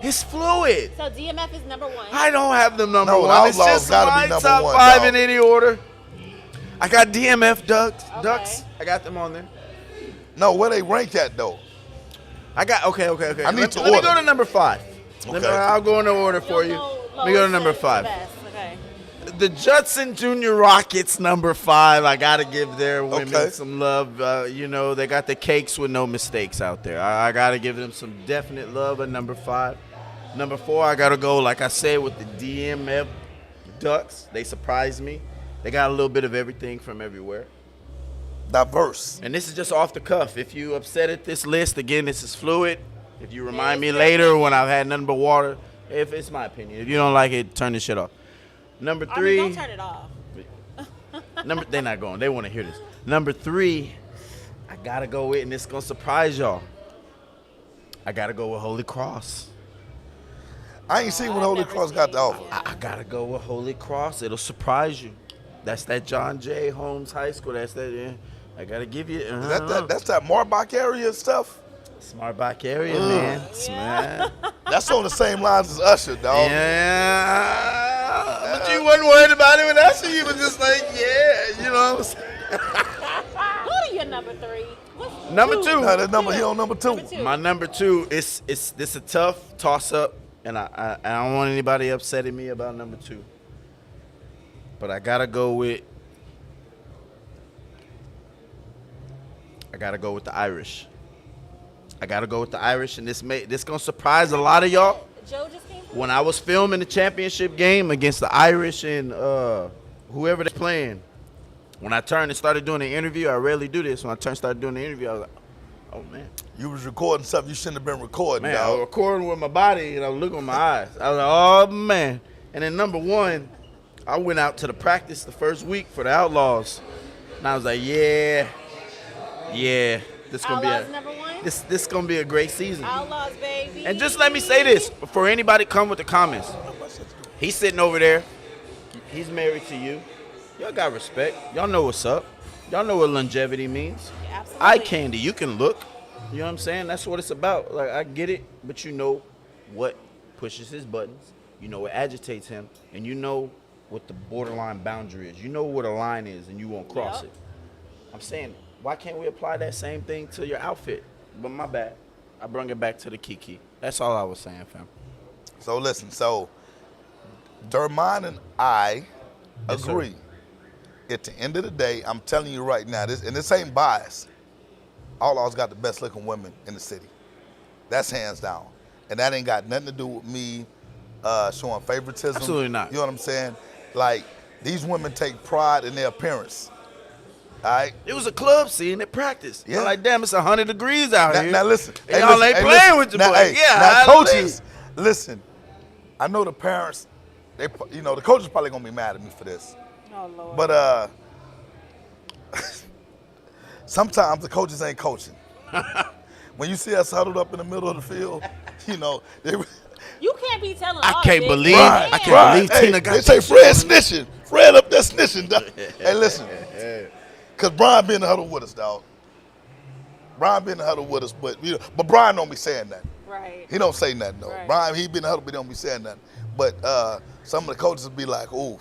It's fluid. So DMF is number 1. I don't have them number No, the 1. It's Outlaws just gotta be my number top 1, 5 dog. in any order. I got DMF Ducks. Okay. Ducks. I got them on there. No, where they rank at though? I got okay. I need to Let me order. go to number 5. Okay. I'll go in the order for you. Let me go to number 5. Okay. The Judson Junior Rockets, number 5. I gotta give their women Okay. some love. You know, they got the cakes with no mistakes out there. I gotta give them some definite love at number 5. Number 4, I gotta go, like I said, with the DMF Ducks. They surprised me. They got a little bit of everything from everywhere. diverse. And this is just off the cuff. If you upset at this list, again, this is fluid. If you remind me later when I've had nothing but water, if it's my opinion. If you don't like it, turn this shit off. Number 3. don't turn it off. They're not going. They want to hear this. Number 3, I gotta go with, and it's gonna surprise y'all. I gotta go with Holy Cross. I ain't seen what Holy Cross got to offer. I gotta go with Holy Cross. It'll surprise you. That's that John J. Holmes High School. That's that. Yeah. I gotta give you. That's that Marbach area stuff. Smart area, man. Smart. That's on the same lines as Usher, dog. Yeah. But you wasn't worried about it with Usher. You was just like, yeah, you know what I'm saying? What are your number 3? What's Number 2. No, that's number. He on number 2. Number 2. My number 2 is this a tough toss up, and I don't want anybody upsetting me about number 2. But I gotta go with the Irish. I gotta go with the Irish, and this gonna surprise a lot of y'all. Joe just came from When I was filming the championship game against the Irish and whoever they're playing, when I turned and started doing the interview, I rarely do this. When I started doing the interview, I was like, oh man. You was recording stuff you shouldn't have been recording, Man, I was dog. recording with my body and I was looking with my eyes. I was like, oh man. And then number 1, I went out to the practice the first week for the Outlaws. And I was like, yeah, this gonna Outlaws be number 1. this gonna be a great season. Outlaws, baby. And just let me say this before anybody come with the comments. He's sitting over there. He's married to you. Y'all got respect. Y'all know what's up. Y'all know what longevity means. Absolutely. Eye candy. You can look. You know what I'm saying? That's what it's about. Like, I get it, but you know what pushes his buttons. You know what agitates him. And you know what the borderline boundary is. You know what a line is, and you won't cross it. I'm saying, why can't we apply that same thing to your outfit? But my bad. I brung it back to the Kiki. That's all I was saying, fam. So listen, Dermon and I Yes, sir. agree. At the end of the day, I'm telling you right now, this ain't bias. Outlaws got the best looking women in the city. That's hands down. And that ain't got nothing to do with me showing favoritism. Absolutely not. You know what I'm saying? Like, these women take pride in their appearance. All right? It was a club scene at practice. Yeah. I'm like, damn, it's 100 degrees out here. Now listen. And y'all ain't playing with your now, boy. hey, Yeah, now I coaches, listen. I know the parents, the coaches probably gonna be mad at me for this. Oh, Lord. But sometimes the coaches ain't coaching. When you see us huddled up in the middle of the field, they you can't be telling I all can't this. believe- Right, I can't believe hey, Tina got they say that Fred snitching. Fred up there snitching, dog. Hey, listen. Because Brian be in the huddle with us, dog. Brian be in the huddle with us, but Brian don't be saying that. Right. He don't say nothing, though. Right. Brian, he be in the huddle, but he don't be saying nothing. But some of the coaches be like, ooh,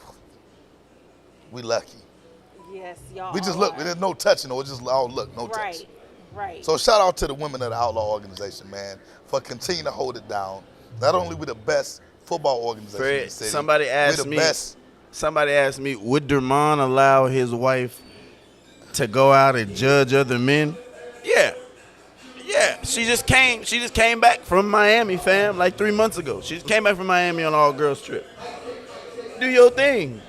we lucky. Yes, y'all. We just are. look. There's no touching. It's just all look, no touch. Right. Right. So shout out to the women of the Outlaw organization, man, for continuing to hold it down. Not only we the best football organization in the Fred, city, somebody asked we the me, best. would Dermon allow his wife to go out and judge other men? Yeah. Yeah. She just came back from Miami, fam, like 3 months ago. She just came back from Miami on an all-girls trip. Do your thing.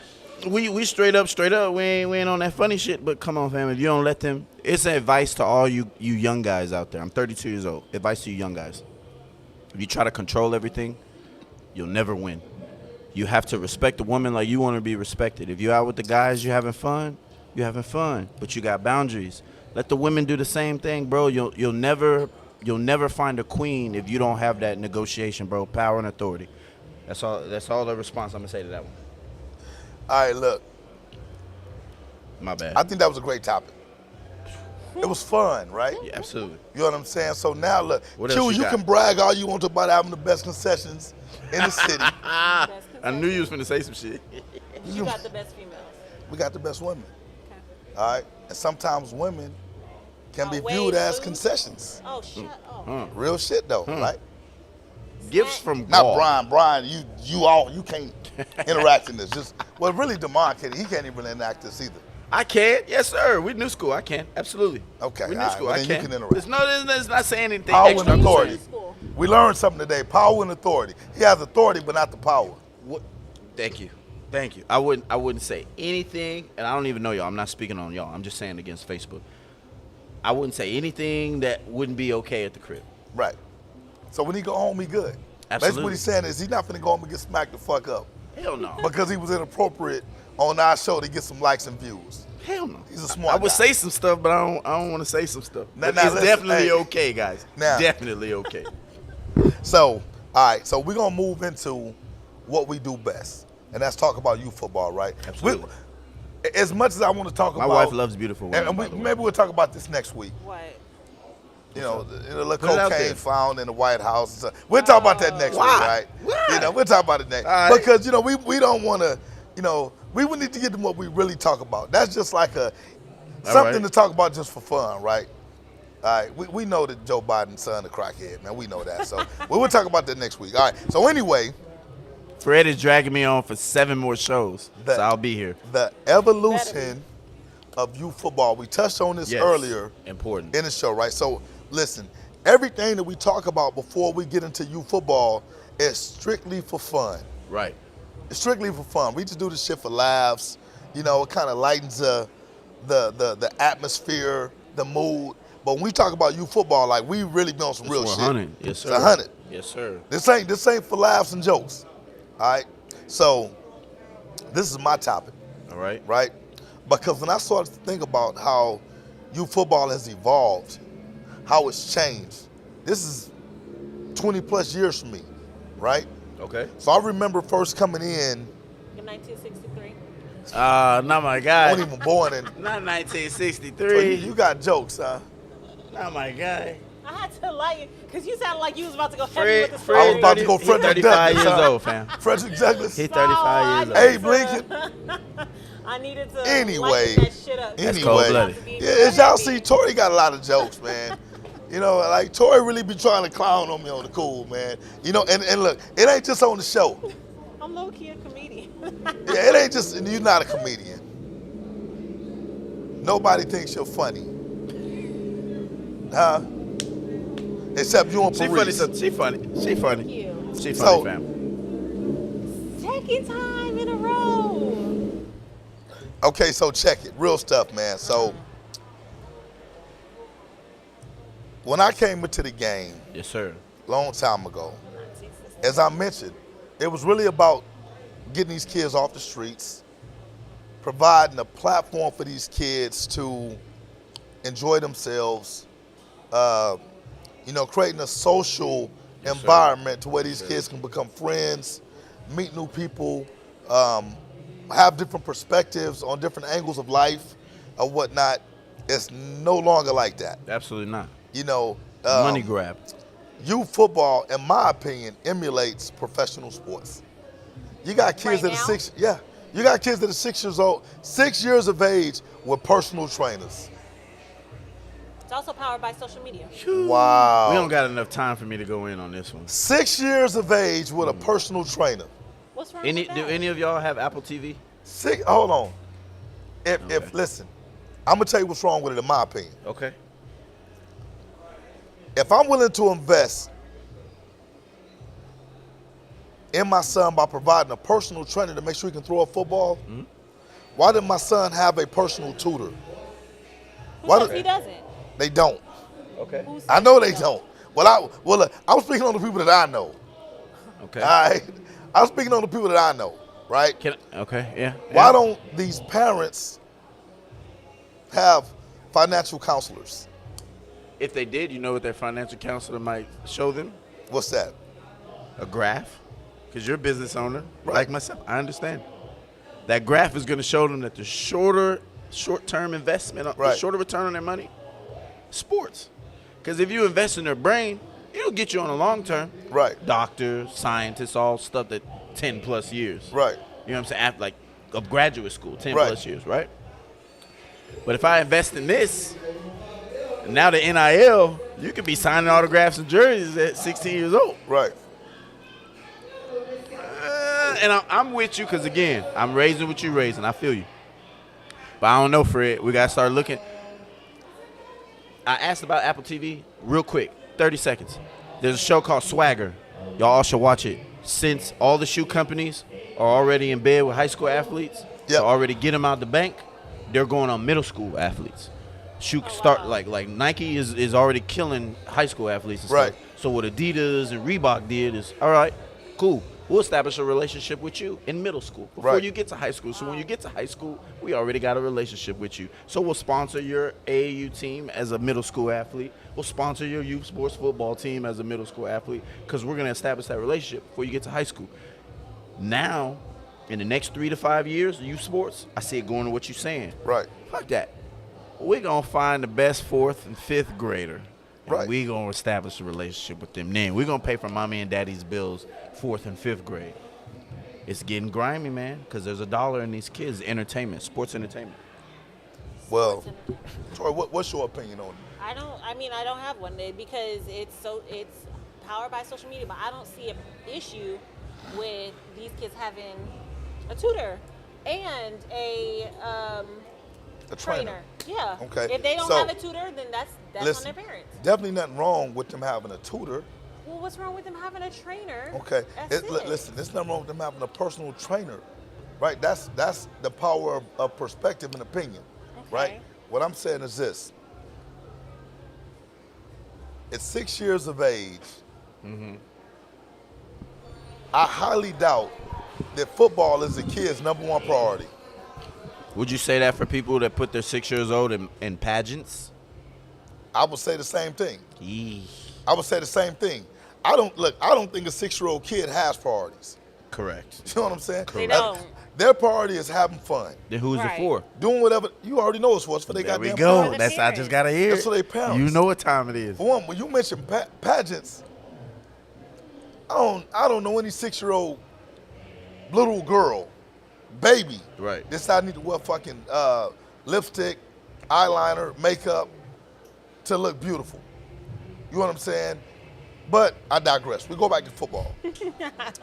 We straight up. We ain't on that funny shit, but come on, fam. If you don't let them, it's an advice to all you young guys out there. I'm 32 years old. Advice to you young guys. If you try to control everything, you'll never win. You have to respect the woman like you want to be respected. If you're out with the guys, you're having fun, but you got boundaries. Let the women do the same thing, bro. You'll never find a queen if you don't have that negotiation, bro. Power and authority. That's all the response I'm gonna say to that one. All right, look. My bad. I think that was a great topic. It was fun, right? Yeah, absolutely. You know what I'm saying? So now, look, What Q, else you you got? can brag all you want about having the best concessions in the city. I knew you was finna say some shit. You got the best females. We got the best women. Okay. All right? And sometimes women can be Way viewed as loose. concessions. Oh, shut up. Real shit, though, right? Gifts from Not God. Brian. Brian, you can't interact in this. Just really, Demond can't. He can't even enact this either. I can. Yes, sir. We new school. I can. Absolutely. Okay, We new all right. school. Well, I then you can. can interact. There's not saying anything Power extra. and authority. School. We learned something today. Power and authority. He has authority, but not the power. What? Thank you. Thank you. I wouldn't say anything, and I don't even know y'all. I'm not speaking on y'all. I'm just saying against Facebook. I wouldn't say anything that wouldn't be okay at the crib. Right. So when he go home, he good. Absolutely. Basically what he's saying is he's not finna go home and get smacked the fuck up. Hell no. Because he was inappropriate on our show to get some likes and views. Hell no. He's a smart I would guy. say some stuff, but I don't want to say some stuff. Now, But now, it's listen, definitely hey. okay, guys. Now. Definitely okay. So, all right, so we're gonna move into what we do best. And that's talk about youth football, right? Absolutely. As much as I want to talk My about, wife loves beautiful women. and by the way. maybe we'll talk about this next week. What? You know, the little Put it out cocaine there. found in the White House. So we'll talk about that next week, Why? right? Why? You know, we'll talk about it next. All right. Because, you know, we don't want to, you know, we would need to get to what we really talk about. That's just like something right. to talk about just for fun, right? All right, we know that Joe Biden's son a crackhead, man. We know that. So we'll talk about that next week. All right, so anyway. Fred is dragging me on for 7 more shows, The- so I'll be here. The evolution of youth football. We touched on this Yes. earlier Important. in the show, right? So listen, everything that we talk about before we get into youth football is strictly for fun. Right. It's strictly for fun. We just do this shit for laughs. You know, it kind of lightens the atmosphere, the mood. But when we talk about youth football, like we really be on some real It's shit. 100. Yes, sir. It's 100. Yes, sir. This ain't for laughs and jokes. All right. So this is my topic, All right. right? Because when I started to think about how youth football has evolved, how it's changed, this is 20 plus years for me, right? Okay. So I remember first coming in, In 1963. Not my guy. I wasn't even born in. Not Oh, 1963. you got jokes, huh? Not my guy. I had to like it because you sounded like you was about to go heavy Fred, with the Fred, I was about to go he Frederick 35 Douglass, years huh? old, fam. Frederick Douglass. He 35 years old. Hey, Blinken. I needed to Anyway. lighten that shit up. That's Anyway, cold-blooded. yeah, as y'all see, Tori got a lot of jokes, man. You know, like Tori really be trying to clown on me on the cool, man. You know, and look, it ain't just on the show. I'm low key a comedian. Yeah, it ain't just, you're not a comedian. Nobody thinks you're funny. Huh? Except you and She Paris. funny. She funny. She funny. Thank you. She So- funny, fam. Second time in a row. Okay, so check it. Real stuff, man. So when I came into the game Yes, sir. long time ago, as I mentioned, it was really about getting these kids off the streets, providing a platform for these kids to enjoy themselves, you know, creating a social Yes, sir. environment to where these kids can become friends, meet new people, have different perspectives on different angles of life or whatnot. It's no longer like that. Absolutely not. You know, Money grab. youth football, in my opinion, emulates professional sports. You got kids Right that are now? you got kids that are 6 years old, 6 years of age with personal trainers. It's also powered by social media. Wow. We don't got enough time for me to go in on this one. 6 years of age with a personal trainer. What's wrong Do with that? any of y'all have Apple TV? Hold on. If Okay. listen, I'm gonna tell you what's wrong with it in my opinion. Okay. If I'm willing to invest in my son by providing a personal trainer to make sure he can throw a football, why did my son have a personal tutor? Who Why says do- he doesn't? They don't. Okay. Who says I know he they don't. Well, look, I'm speaking on the people that I know. Okay. All right, I'm speaking on the people that I know. Right? Okay. Yeah. Why yeah. don't these parents have financial counselors? If they did, you know what their financial counselor might show them? What's that? A graph. Because you're a business owner, Right. like myself. I understand. That graph is going to show them that the short-term investment, the Right. shorter return on their money, sports. Because if you invest in their brain, it'll get you on the long term. Right. Doctors, scientists, all stuff that 10 plus years. Right. You know what I'm saying? After, like of graduate school, 10 Right. plus years, right? But if I invest in this, now the NIL, you could be signing autographs and jerseys at 16 years old. Right. And I'm with you because, again, I'm raising what you're raising. I feel you. But I don't know, Fred. We got to start looking. I asked about Apple TV real quick, 30 seconds. There's a show called Swagger. Y'all all should watch it. since all the shoe companies are already in bed with high school athletes, Yep. to already get them out the bank, they're going on middle school athletes. Shoe start like Nike is already killing high school athletes and stuff. Right. So what Adidas and Reebok did is, all right, cool. We'll establish a relationship with you in middle school before Right. you get to high school. So when you get to high school, we already got a relationship with you. So we'll sponsor your AAU team as a middle school athlete. We'll sponsor your youth sports football team as a middle school athlete because we're going to establish that relationship before you get to high school. Now, in the next 3 to 5 years, youth sports, I see it going to what you're saying. Right. Fuck that. We're going to find the best 4th and 5th grader. And Right. we're going to establish a relationship with them. Then we're going to pay for mommy and daddy's bills 4th and 5th grade. It's getting grimy, man, because there's $1 in these kids. Entertainment, sports entertainment. Well, Tori, what's your opinion on it? I don't have one because it's powered by social media, but I don't see an issue with these kids having a tutor and a trainer. Yeah. Okay. If they don't So, have a tutor, then that's Listen, on their parents. definitely nothing wrong with them having a tutor. Well, what's wrong with them having a trainer? Okay. That's it. Listen, there's nothing wrong with them having a personal trainer, right? That's the power of perspective and opinion, right? Okay. What I'm saying is this. At 6 years of age, I highly doubt that football is a kid's number one priority. Would you say that for people that put their 6 years old in pageants? I would say the same thing. Yee. I would say the same thing. I don't think a 6-year-old kid has priorities. Correct. You know what I'm saying? They don't. Their priority is having fun, Then who's Right. it for? doing whatever. You already know it's for. It's for their There we goddamn go. parents. the That's I parents. just gotta hear. That's for their parents. You know what time it is. For one, when you mention pageants, I don't know any 6-year-old little girl, baby, Right. decide need to wear fucking lipstick, eyeliner, makeup to look beautiful. You know what I'm saying? But I digress. We go back to football,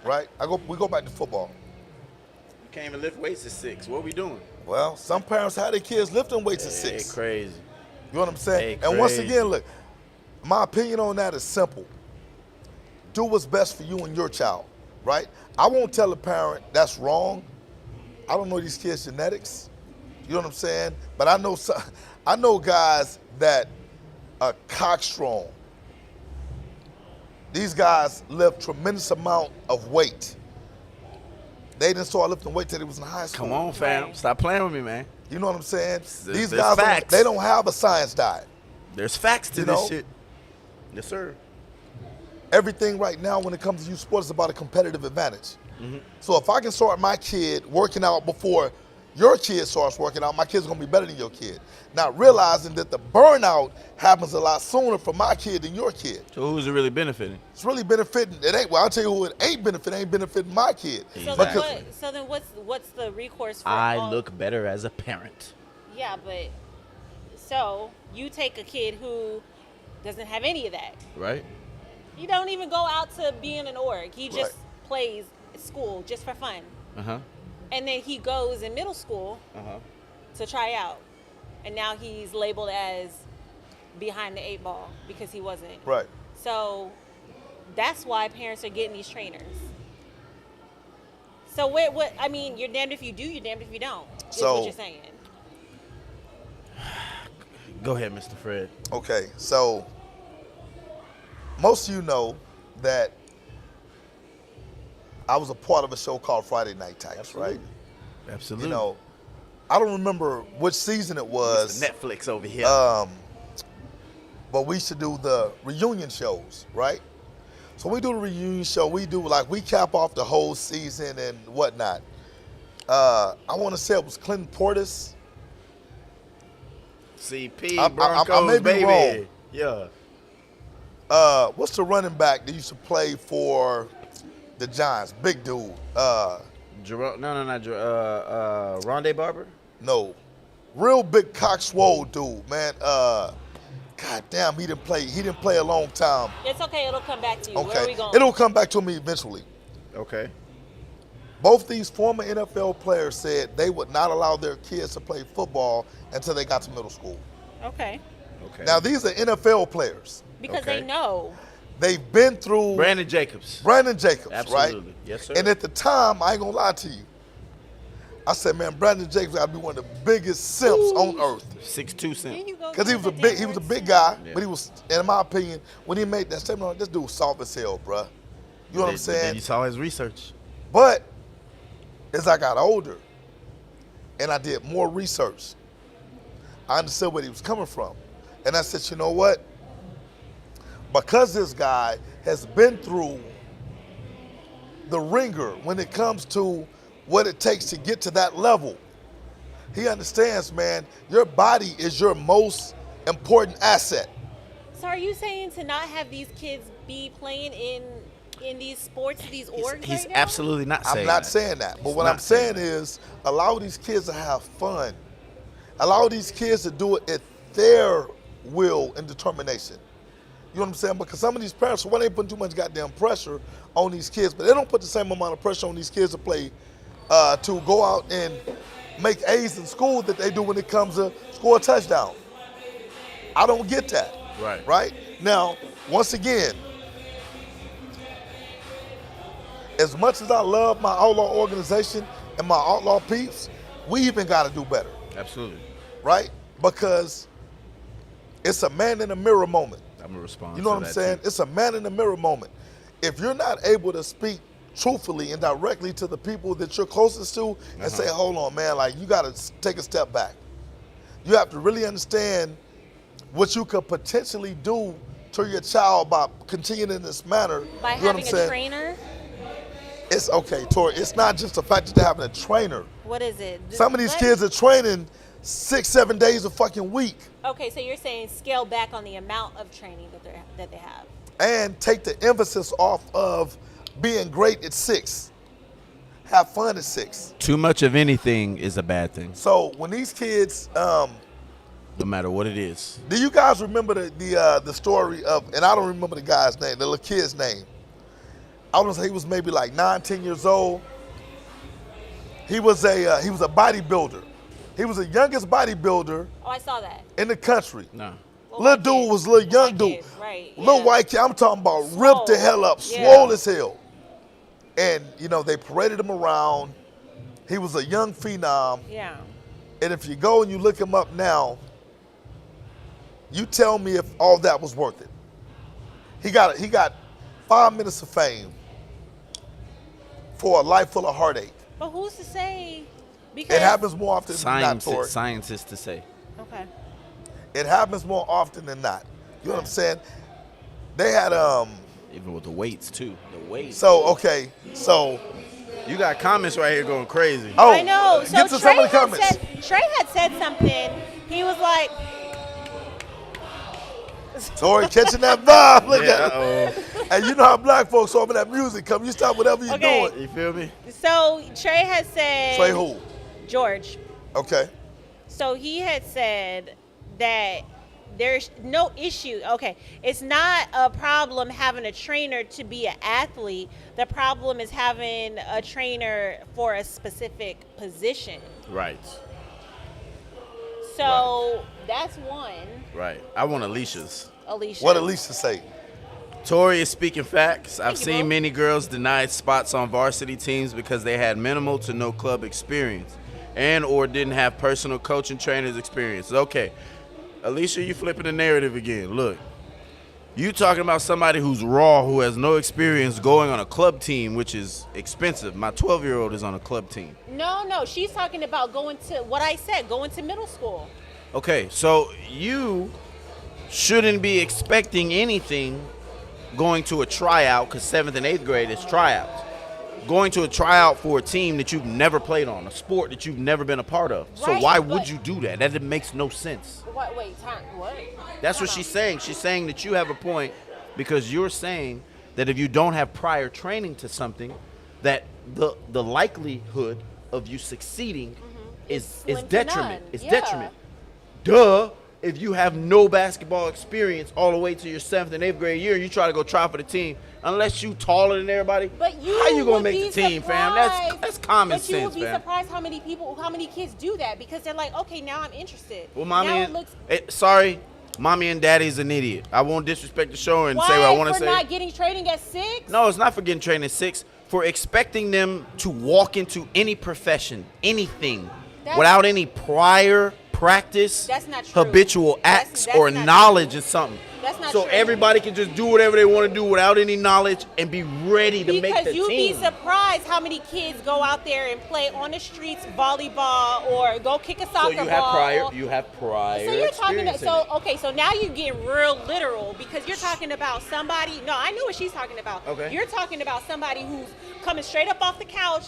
right? We go back to football. You can't even lift weights at 6. What we doing? Well, some parents have their kids lifting weights at Hey, 6. crazy. You know what I'm saying? Hey, And once crazy. again, look, my opinion on that is simple. Do what's best for you and your child, right? I won't tell a parent that's wrong. I don't know these kids' genetics. You know what I'm saying? But I know guys that are cockstrong. These guys lift tremendous amount of weight. They didn't start lifting weight till they was in high school. Come on, fam. Right. Stop playing with me, man. You know what I'm saying? There's These guys, facts. they don't have a science diet. There's facts to You this know? shit. Yes, sir. Everything right now when it comes to youth sports is about a competitive advantage. So if I can start my kid working out before your kid starts working out, my kid's gonna be better than your kid. Not realizing that the burnout happens a lot sooner for my kid than your kid. So who's it really benefiting? It's really benefiting. It ain't. Well, I'll tell you who it ain't benefiting my kid. So Exactly. then what's the recourse for I all- look better as a parent. Yeah, but so you take a kid who doesn't have any of that. Right? He don't even go out to be in an org. He just Right. plays at school just for fun. Uh-huh. And then he goes in middle school Uh-huh. to try out. And now he's labeled as behind the 8 ball because he wasn't. Right. So that's why parents are getting these trainers. So what I mean, you're damned if you do, you're damned if you don't. Is So- what you're saying. Go ahead, Mr. Fred. Okay. So most of you know that I was a part of a show called Friday Night Types, right? Absolutely. You know, I don't remember which season it was. Mr. Netflix over here. But we used to do the reunion shows, right? So we do the reunion show. We cap off the whole season and whatnot. I want to say it was Clinton Portis. CP, I Broncos, may be baby. wrong. Yeah. What's the running back that used to play for the Giants? Big dude. Jerome, no, not Jerome. Rondé Barber? No, real big cock swole dude, man. God damn, he didn't play a long time. It's okay, it'll come back to you. Where are we Okay, going? it'll come back to me eventually. Okay. Both these former NFL players said they would not allow their kids to play football until they got to middle school. Okay. Okay. Now these are NFL players. Because Okay. they know. They've been through Brandon Jacobs. Absolutely. Absolutely. Right? Yes, sir. And at the time, I ain't gonna lie to you. I said, man, Brandon Jacobs gotta be one of the biggest simps on earth. 6'2" simp. Because he was a big guy, but he was, in my opinion, when he made that statement, this dude was soft as hell, bruh. You know what I'm saying? Then you saw his research. But as I got older and I did more research, I understood where he was coming from. And I said, you know what? Because this guy has been through the ringer when it comes to what it takes to get to that level, he understands, man, your body is your most important asset. So are you saying to not have these kids be playing in these sports, these orgs He's right now? absolutely not saying I'm not that. saying that. But He's what not I'm saying that. is allow these kids to have fun. Allow these kids to do it at their will and determination. You know what I'm saying? Because some of these parents, why they put too much goddamn pressure on these kids, but they don't put the same amount of pressure on these kids to play, to go out and make A's in school that they do when it comes to score a touchdown. I don't get that. Right. Right? Now, once again, as much as I love my outlaw organization and my outlaw peeps, we even got to do better. Absolutely. Right? Because it's a man in the mirror moment. I'm gonna respond. You know to what I'm that saying? too. It's a man in the mirror moment. If you're not able to speak truthfully and directly to the people that you're closest to and say, hold on, man, like you got to take a step back. You have to really understand what you could potentially do to your child by continuing in this manner. By you know what I'm having a saying? trainer? It's okay, Tori. It's not just the fact that they're having a trainer. What is it? Some of these kids are training 6-7 days a fucking week. Okay, so you're saying scale back on the amount of training that they have. And take the emphasis off of being great at 6. Have fun at 6. Too much of anything is a bad thing, So when these kids, no matter what it is. do you guys remember the story of? And I don't remember the guy's name, the little kid's name. I want to say he was maybe like 9, 10 years old. He was a bodybuilder. He was the youngest bodybuilder Oh, I saw that. in the country. No. Little dude was little young White dude. kid, right, Little yeah. white kid. I'm talking about ripped the Swole. hell up, Yeah. swole as hell. And, you know, they paraded him around. He was a young phenom. Yeah. And if you go and you look him up now, you tell me if all that was worth it. He got 5 minutes of fame for a life full of heartache. But who's to say? Because It happens more often than not, Tori. Scientists to say. Okay. It happens more often than not. You know what I'm saying? They had Even with the weights too. The weights. so okay, so You got comments right here going crazy. oh, I know. So get to some of the comments. Trey had said something. He was like, Tori catching that vibe. Look at Uh-oh. it. And you know how black folks are when that music come. You stop whatever you're Okay. doing. You feel me? so Trey had said. Trey who? George. Okay. So he had said that there's no issue. Okay, it's not a problem having a trainer to be an athlete. The problem is having a trainer for a specific position. Right. So that's one. Right. I want Alicia's. Alicia. What Alicia say? Tori is speaking facts. I've you, seen bro. many girls denied spots on varsity teams because they had minimal to no club experience and or didn't have personal coaching trainers experience. Okay. Alicia, you flipping the narrative again. Look. You talking about somebody who's raw, who has no experience going on a club team, which is expensive. My 12-year-old is on a club team. No, she's talking about going to what I said, going to middle school. Okay, so you shouldn't be expecting anything going to a tryout, because 7th and 8th grade is tryouts. Going to a tryout for a team that you've never played on, a sport that you've never been a part of. So Right, why but- would you do that? That makes no sense. Wait, time. What? That's what she's saying. She's saying that you have a point because you're saying that if you don't have prior training to something, that the likelihood of you succeeding is slim to detriment. none. It's Yeah. detriment. Duh. If you have no basketball experience all the way to your 7th and 8th grade year, you try to go try for the team, unless you taller than everybody, But you how you gonna would make be the team, fam? surprised. That's common But you sense, would be fam. surprised how many kids do that because they're like, okay, now I'm interested. Well, mommy, now it looks. sorry, mommy and daddy's an idiot. I won't disrespect the show and Why? say what I want to For say. not getting training at 6? No, it's not for getting trained at 6. For expecting them to walk into any profession, anything, without any prior practice, That's not true. habitual acts, That's or not knowledge true. of something. That's not so true. everybody can just do whatever they want to do without any knowledge and be ready to make Because the you'd team. be surprised how many kids go out there and play on the streets volleyball or go kick a soccer So you have ball. prior So you're talking experience in so it. okay, so now you're getting real literal because you're talking about somebody. No, I know what she's talking about. Okay. You're talking about somebody who's coming straight up off the couch.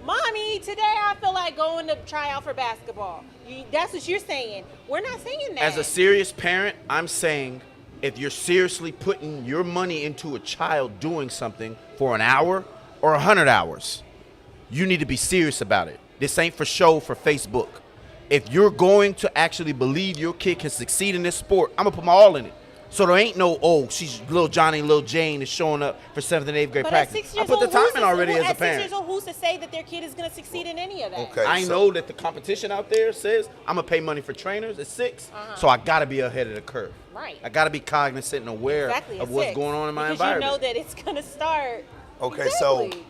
Mommy, today I feel like going to try out for basketball. That's what you're saying. We're not saying that. As a serious parent, I'm saying if you're seriously putting your money into a child doing something for an hour or 100 hours, you need to be serious about it. This ain't for show for Facebook. If you're going to actually believe your kid can succeed in this sport, I'm going to put my all in it. So there ain't no, oh, she's little Johnny, little Jane is showing up for 7th and 8th grade but practice. at 6 I years put the old, time in already as a at 6 parent. years old, who's to say that their kid is going to succeed in any of that? Okay. I know that the competition out there says I'm going to pay money for trainers at 6, so I got to be ahead of the curve. Right. I got to be cognizant and aware Exactly, of at what's 6. going on in my because environment. you know that it's going to start. Okay, so Exactly.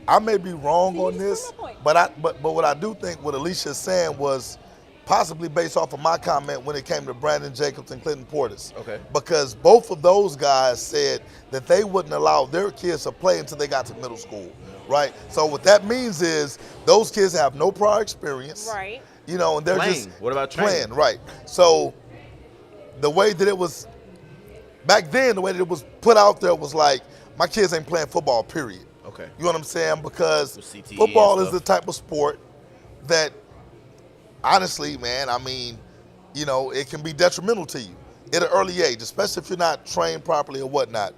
I may be wrong See, on you this, just proved my point. but what I do think what Alicia is saying was possibly based off of my comment when it came to Brandon Jacobs and Clinton Portis. Okay. Because both of those guys said that they wouldn't allow their kids to play until they got to middle school, right? So what that means is those kids have no prior experience. Right. You know, and they're Playing. just What about training? playing, right? So the way that it was back then, the way that it was put out there was like, my kids ain't playing football, period. Okay. You know what I'm saying? Because With CTE football and is the stuff. type of sport that, honestly, man, I mean, you know, it can be detrimental to you at an early age, especially if you're not trained properly or whatnot.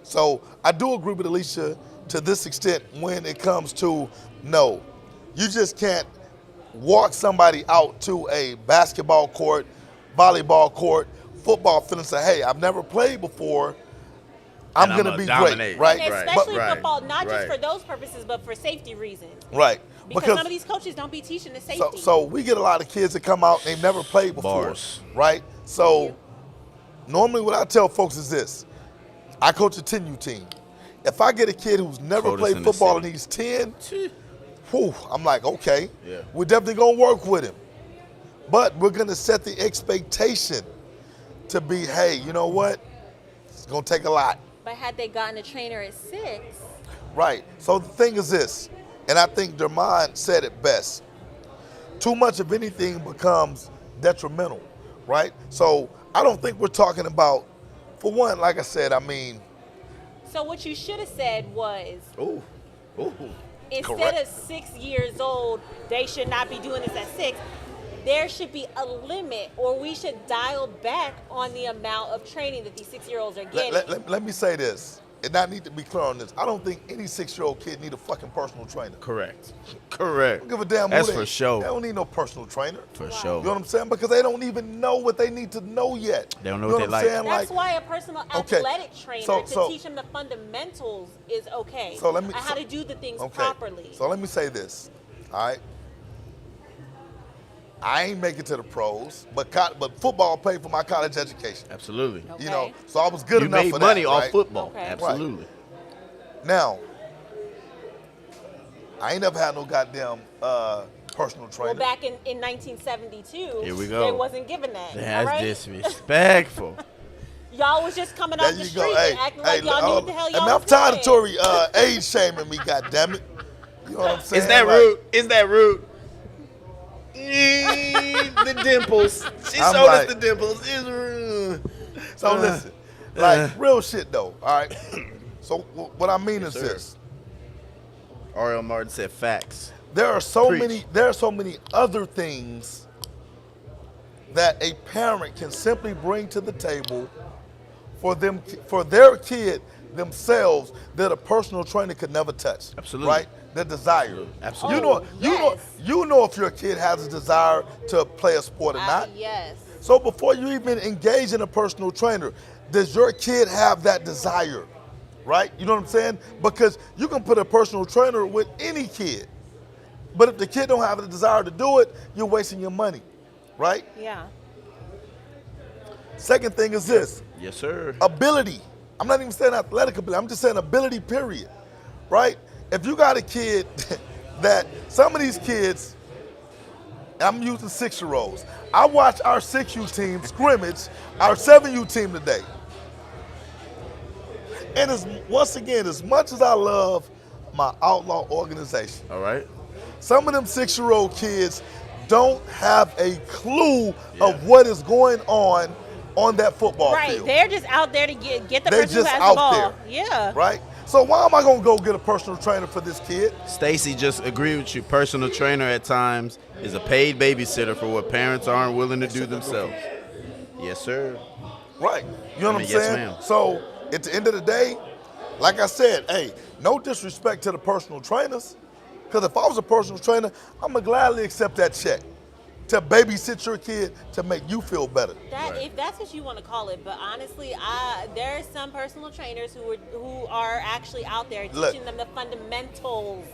So I do agree with Alicia to this extent when it comes to, no, you just can't walk somebody out to a basketball court, volleyball court, football field and say, hey, I've never played before. I'm And going to I'ma be dominate. great, right? And Right. especially Right. football, not just Right. for those purposes, but for safety reasons. Right. Because some of these coaches don't be teaching the safety. So we get a lot of kids that come out, they've never played before, Bars. right? So normally what I tell folks is this. I coach a 10U team. If I get a kid who's never Coldest played in the football and city. he's 10, whew, I'm like, okay, Yeah. we're definitely going to work with him. But we're going to set the expectation to be, hey, you know what? It's going to take a lot. But had they gotten a trainer at 6, Right. So the thing is this, and I think Dermon said it best. Too much of anything becomes detrimental, right? So I don't think we're talking about, for one, like I said, I mean, so what you should have said was, Ooh. Ooh. instead Correct. of 6 years old, they should not be doing this at 6. There should be a limit, or we should dial back on the amount of training that these 6-year-olds are getting. let me say this, and I need to be clear on this. I don't think any 6-year-old kid need a fucking personal trainer. Correct. Correct. Don't give a damn That's who they, for sure. They don't need no personal trainer. For You sure. know what I'm saying? Because they don't even know what they need to know yet. They don't know You what they I'm like. saying? That's why a personal Okay, athletic trainer so- to so- teach them the fundamentals is okay. So let me- and how to do the things Okay. properly. So let me say this, all right? I ain't make it to the pros, but football paid for my college education. Absolutely. Okay. You know, so I was good You enough made for money that, off right? football. Okay. Absolutely. Now, I ain't never had no goddamn personal trainer. Well, back in 1972, Here we go. they wasn't given that. all That's right? disrespectful. Y'all was just coming There off the you street go. Hey, and acting like y'all knew what the hell hey, y'all man, I'm was tired of doing. Tori age shaming me, goddammit. You know what I'm saying? Is that Like, rude? Is that rude? The dimples. She I'm showed like- us the dimples. It's rude. So listen, like real shit though, all right? So what I mean is sir. this. R.L. Martin said facts. There are so Preach. many other things that a parent can simply bring to the table for their kid themselves that a personal trainer could never touch. Absolutely. Right? Their desire. Absolutely. You know if your kid has a desire to play a sport or not. Yes. So before you even engage in a personal trainer, does your kid have that desire? Right? You know what I'm saying? Because you can put a personal trainer with any kid. But if the kid don't have the desire to do it, you're wasting your money. Right? Yeah. Second thing is this. Yes, sir. Ability. I'm not even saying athletic ability. I'm just saying ability, period. Right? If you got a kid that some of these kids, I'm using 6-year-olds. I watch our 6U team scrimmage our 7U team today. And once again, as much as I love my outlaw organization, All right. some of them 6-year-old kids don't have a clue of what is going on that football Right. field. They're just out there to get the They're person who just has out the ball. there. Yeah. Right? So why am I going to go get a personal trainer for this kid? Stacy just agreed with you. Personal trainer at times is a paid babysitter for what parents aren't willing to do themselves. Yes, sir. Right. You know what I'm Yes, saying? ma'am. So at the end of the day, like I said, hey, no disrespect to the personal trainers. Because if I was a personal trainer, I'm going to gladly accept that check to babysit your kid to make you feel better. If that's what you want to call it, but honestly, there are some personal trainers who are actually out there teaching them the fundamentals,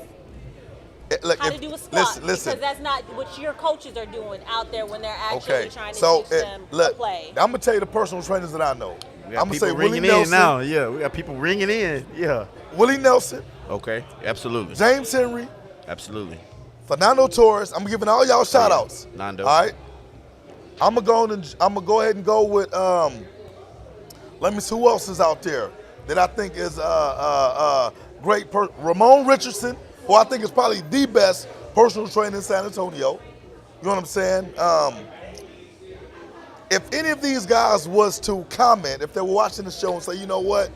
how to do a squat, because that's not what your coaches are doing out there when they're actually trying to teach them to play. I'm gonna tell you the personal trainers that I know. We I'm got gonna say people Willie ringing Nelson. in now. Yeah, we got people ringing in. Yeah. Willie Nelson, Okay. Absolutely. James Henry, Absolutely. Fernando Torres. I'm giving all y'all shout outs. Nando. All right. I'm gonna go ahead and go with let me see who else is out there that I think is great. Ramon Richardson, who I think is probably the best personal trainer in San Antonio. You know what I'm saying? If any of these guys was to comment, if they were watching the show and say, you know what,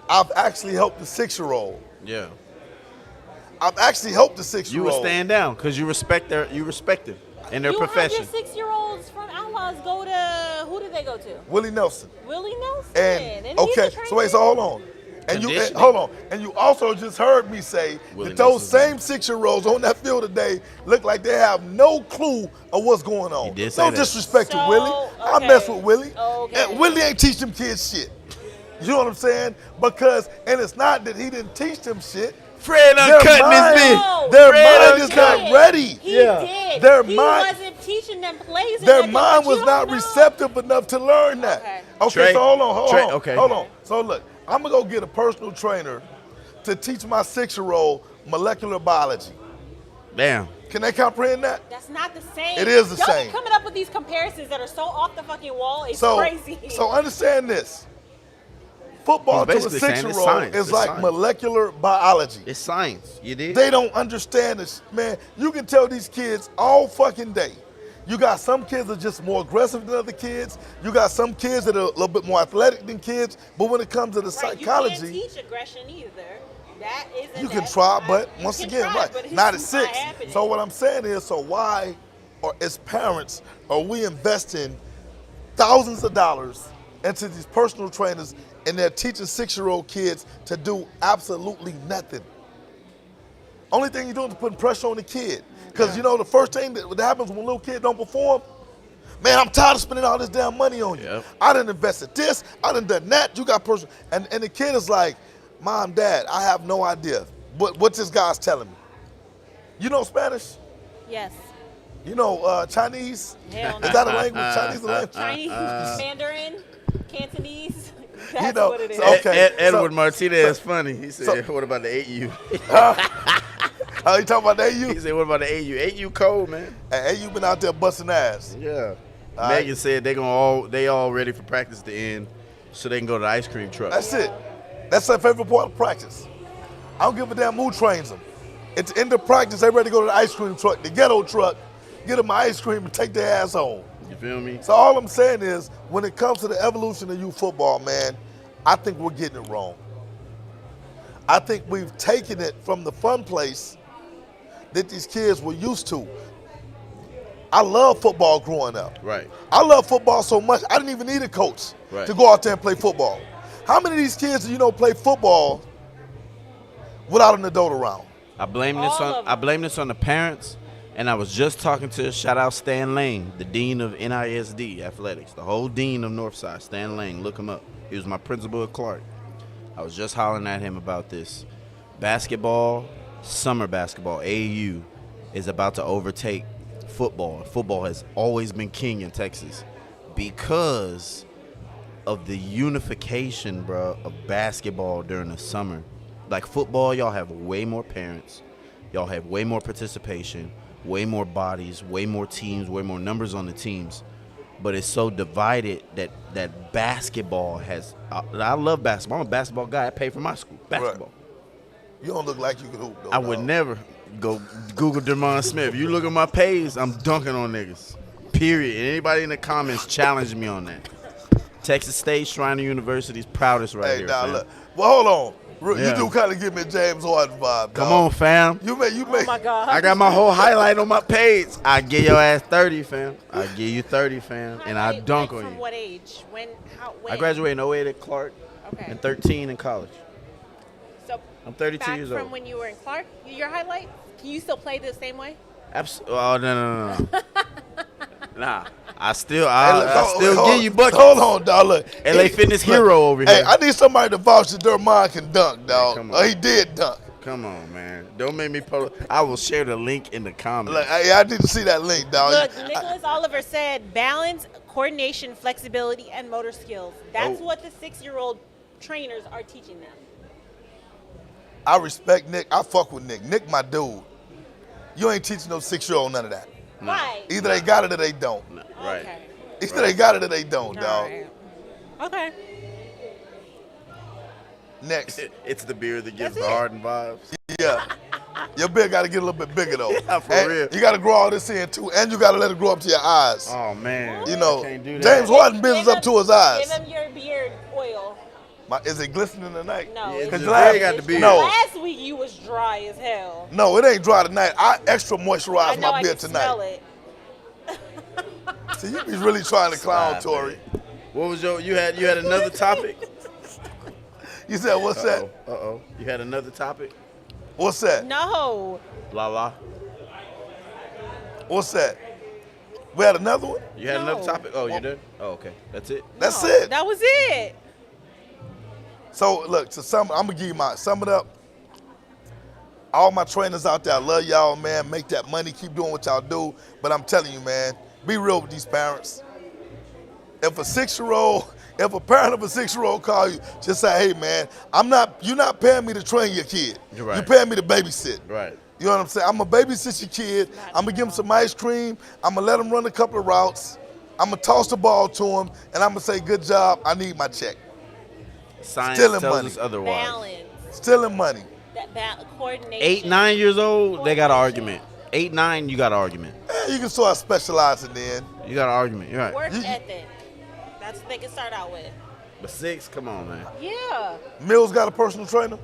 I've actually helped the 6-year-old. Yeah. I've actually helped the You 6-year-old. would stand down because you respect them in their profession. You have your 6-year-olds from Outlaws go to, who did they go to? Willie Nelson. Willie Nelson. And he's a okay, trainer. so hold on. Conditioning. Hold on. And you also just heard me say Willie that those Nelson's same 6-year-olds on that field today look like they have no clue of what's going on. He did say No that. disrespect to So, Willie. I okay. mess with Willie. Okay. And Willie ain't teach them kids shit. You know what I'm saying? And it's not that he didn't teach them shit. Fred uncutting his bitch. No, Their Fred mind is He not did. ready. He Yeah. did. He wasn't teaching them plays. or Their nothing, mind but was you not don't know. receptive enough to learn that. Okay. Trey, So hold okay. on. So look, I'm gonna go get a personal trainer to teach my 6-year-old molecular biology. Damn. Can they comprehend that? That's not the same. It is the Y'all same. be coming up with these comparisons that are so off the fucking wall. It's So, crazy. so understand this. Football to a He's basically saying it's 6-year-old science. is It's like science. molecular biology. It's science. You did? They don't understand this, man. You can tell these kids all fucking day. You got some kids that are just more aggressive than other kids. You got some kids that are a little bit more athletic than kids. But when it comes to the Right, psychology, you can't teach aggression either. That isn't. you can that's try, not- but you once can again, try, right, but it's not at 6. happening. So what I'm saying is, so why, or as parents, are we investing thousands of dollars into these personal trainers and they're teaching 6-year-old kids to do absolutely nothing? Only thing you're doing is putting pressure on the kid. Because you know the first thing that happens when little kids don't perform, man, I'm tired of spending all this damn money on you. Yep. I done invested this, I done done that, you got personal, and the kid is like, Mom, Dad, I have no idea what this guy's telling me. You know Spanish? Yes. You know Chinese? Hell no. Is that a language? Chinese is a language? Chinese, Mandarin, Cantonese. That's know, what it is. so- okay. Edward so- Martinez is funny. He said, what about the 8U? Oh, you talking about the AU? He said, what about the 8U? 8U cold, man. Hey, AU been out there busting ass. Yeah. All Megan right. said they all ready for practice to end so they can go to the ice cream truck. That's it. That's their favorite part of practice. I don't give a damn who trains them. At the end of practice, they ready to go to the ice cream truck, the ghetto truck, get them ice cream and take their ass home. You feel me? So all I'm saying is, when it comes to the evolution of youth football, man, I think we're getting it wrong. I think we've taken it from the fun place that these kids were used to. I love football growing up. Right. I love football so much, I didn't even need a coach Right. to go out there and play football. How many of these kids do you know play football without an adult around? I blame All of them. this on the parents, and I was just talking to shout out Stan Lane, the dean of NISD athletics, the whole dean of Northside. Stan Lane, look him up. He was my principal at Clark. I was just hollering at him about this. Basketball, summer basketball, AAU, is about to overtake football. Football has always been king in Texas. because of the unification, bro, of basketball during the summer. Like football, y'all have way more parents. Y'all have way more participation, way more bodies, way more teams, way more numbers on the teams. But it's so divided that basketball has. I love basketball. I'm a basketball guy. I pay for my school. Basketball. You don't look like you can hoop, though. I would never go Google Dermon Smith. You look at my page, I'm dunking on niggas. Period. And anybody in the comments challenge me on that. Texas State Shriner University's proudest right here. Nah, fam. look. Well, hold on. Yeah. You do kind of give me a James Harden vibe, dog. Come on, fam. You make. Oh my God. I got my whole highlight on my page. I give your ass 30, fam. I give you 30, fam. And I dunk on From you. what age? When? I graduated in 08 at Clark Okay. and 13 in college. So I'm 32 back years from old. when you were in Clark, your highlight? Can you still play the same way? Oh, no. Nah. I still Hold give you buckets. Hold on, dog. Look. LA Fitness hero over Hey, here. I need somebody to vouch that Dermon can dunk, dog. come on. He did dunk. Come on, man. Don't make me post. I will share the link in the comments. Look, I need to see that link, dog. Look, Nicholas Oliver said balance, coordination, flexibility, and motor skills. That's Oh. what the 6-year-old trainers are teaching them. I respect Nick. I fuck with Nick. Nick, my dude. You ain't teaching no 6-year-old none of that. Right. Either they got it or they don't. Right. Okay. Either they got it or they don't, All dog. right. Okay. Next. It's the beer that gives That's the it. Harden vibes. Yeah. Your beard got to get a little bit bigger, though. Yeah, for And real. You got to grow all this in, too. And you got to let it grow up to your eyes. Oh man. You know, I can't do that. James Harden business up to his eyes. Give him your beard oil. Is it glistening tonight? No. Yeah, it's- just last- Dre got the beard. No. Last week you was dry as hell. No, it ain't dry tonight. I extra I moisturize know my I beard can smell tonight. it. See, you be really trying to clown, Stop Tori. it. What was you had another topic? You said, what's that? Uh-oh. You had another topic? What's that? No. La la. What's that? We had another one? You had another No. topic? Oh, you did? Oh, okay. That's it. That's No, it. That was it. So, look, I'm going to give you sum it up. All my trainers out there, I love y'all, man. Make that money. Keep doing what y'all do. But I'm telling you, man, be real with these parents. If a parent of a 6-year-old call you, just say, hey, man, you're not paying me to train your kid. You're right. You're paying me to babysit. Right. You know what I'm saying? I'm going to babysit your kid. I'm going to give him some ice cream. I'm going to let him run a couple of routes. I'm going to toss the ball to him. And I'm going to say, good job. I need my check. Science Stealing tells money. us otherwise. Balance. Stealing money. That coordination. 8, 9 years old, they got an argument. 8, 9, you got an argument. You can start specializing then. You got an argument. You're right. Work ethic. That's what they can start out with. But 6, come on, man. Yeah. Mills got a personal trainer?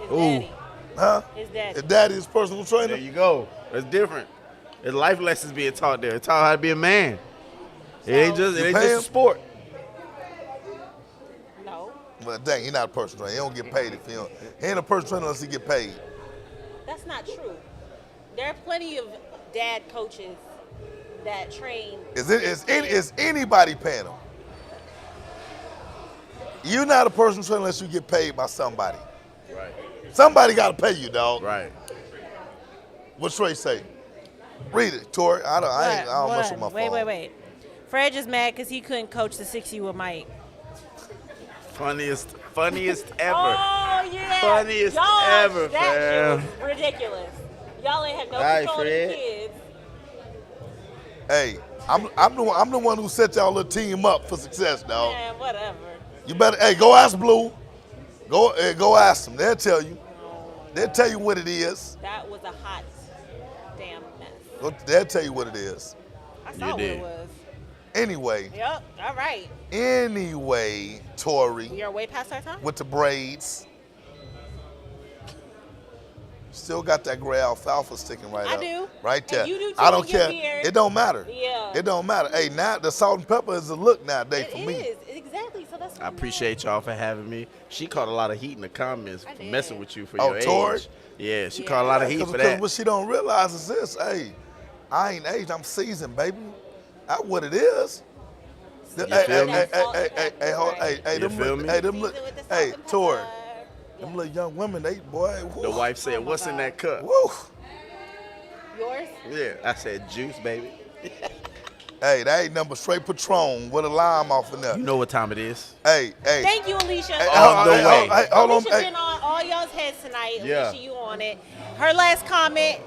His Ooh. daddy. Huh? His daddy. His daddy is personal There trainer? you go. That's different. There's life lessons being taught there. It's taught how to be a man. It ain't just You pay a him? sport. No. Well, dang, he not a personal trainer. He don't get paid if he don't. He ain't a personal trainer unless he get paid. That's not true. There are plenty of dad coaches that train. Is anybody paying him? You're not a personal trainer unless you get paid by somebody. Right. Somebody got to pay you, dog. Right. What Trey say? Read it, Tori. I don't mess with my phone. Wait. Fred is mad because he couldn't coach the 6U with Mike. Funniest ever. Oh, yeah. Funniest Y'all, ever, that fam. shit was ridiculous. Y'all ain't have no All right, control of the Fred. kids. Hey, I'm the one who set y'all little team up for success, dog. Man, whatever. You better, go ask Blue. Go ask them. They'll tell you. They'll tell you what it is. That was a hot damn mess. They'll tell you what it is. I saw You what did. it was. Anyway, Yep. All right. Tori, We are way past our time. with the braids. Still got that gray alfalfa sticking right I up. do. Right And there. you do too I don't with your care. beard. It don't matter. Yeah. It don't matter. Hey, now the salt and pepper is a look nowadays for It me. is. Exactly. So that's what I appreciate y'all for having me. She caught a lot of heat in the comments I for did. messing with you for Oh, your Tori? age. Yeah, she Yeah. caught a lot of heat Because for that. what she don't realize is this, hey, I ain't aged, I'm seasoned, baby. That's what it is. You Hey, feel me? You feel me? Hey, Tori, them little young women, they, boy, woo, The wife said, Oh my "What's in God. that cup?" woo. Yours? Yeah, I said, "Juice, baby." Hey, that ain't number straight Patron with a lime off in there. You know what time it is. Hey. Thank you, Alicia. On the way. Hold on. Alicia's been on all y'all's heads tonight. Yeah. Alicia, you on it. Her last comment,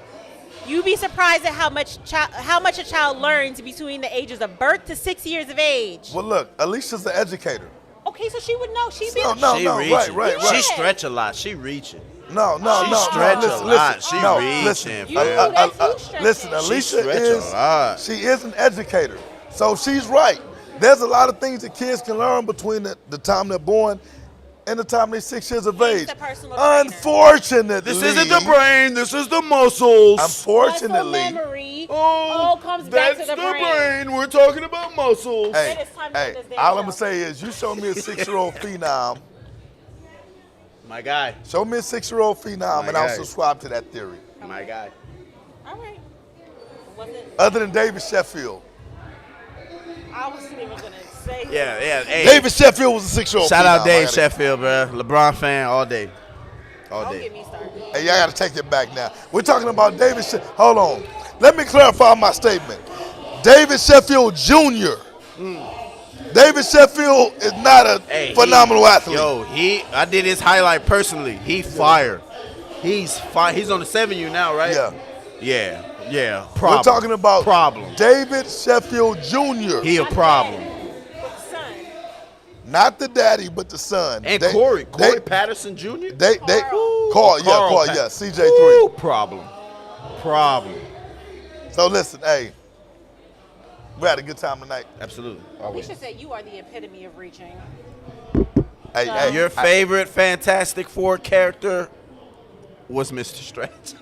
you be surprised at how much a child learns between the ages of birth to 6 years of age. Well, look, Alicia's an educator. Okay, so she would know. She been. No, She reaching. right. She stretch a lot. She reaching. No. She stretch a lot. She reaching. Listen, that's you stretching. listen, Alicia stretch a lot. she is an educator. So she's right. There's a lot of things that kids can learn between the time they're born and the time they're 6 years of He's age. the personal trainer. Unfortunately. This isn't the brain. This is the muscles. Muscle Unfortunately. memory all comes back to the brain. We're talking about muscles. Hey, It is time to end this damn all I'm show. going to say is you show me a 6-year-old phenom. My guy. Show me a 6-year-old phenom, and I'll guy. subscribe to that theory. My guy. All right. Was it? Other than David Sheffield. I wasn't even gonna say. Yeah. Hey, David Sheffield was a 6-year-old shout phenom. out I Dave gotta- Sheffield, bro. LeBron fan all day. All Don't day. get me started. Hey, y'all got to take it back now. We're talking about David Sheffield. Hold on. Let me clarify my statement. David Sheffield Jr. David Sheffield is not a phenomenal athlete. I did his highlight personally. He fire. He's fire. He's on the 7U now, right? Yeah. Yeah. Problem. We're talking about problem. David Sheffield Jr. He a problem. With the son. Not the daddy, but the son. And They- Corey they- Patterson Jr. Carl, Pat- CJ3. Ooh, problem. So listen, hey, we had a good time tonight. Absolutely. Alicia said you are the epitome of reaching. Hey, Your favorite Fantastic Four character was Mr. Stretch.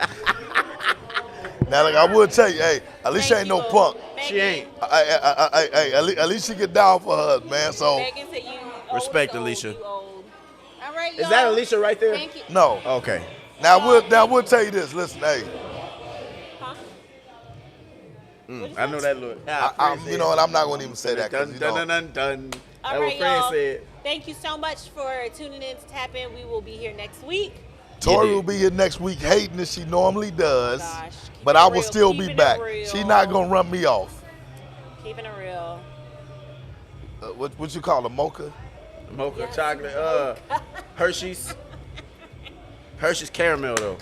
now, like I would tell you, hey, Alicia Thank ain't you, no boo. punk. Thank She you. ain't. Hey, at least she get down for her, man. So Megan said you Respect, old, Alicia. you old. All right, Is y'all. that Alicia right there? Thank you. no. Okay. Now we'll tell you this. Listen, hey, Huh? I know that look. you know what? I'm not gonna even say that because Dun, dun, dun, dun. All That's right, what Fran y'all. said. Thank you so much for tuning in to Tap In. We will be here next week. Tori did. will be here next week, hating as she normally does, Gosh, but keeping I it will real, still be keeping it back. real. She's not gonna run me off. Keeping it real. What you call a mocha? Mocha Yes. chocolate. Hershey's. Hershey's caramel though.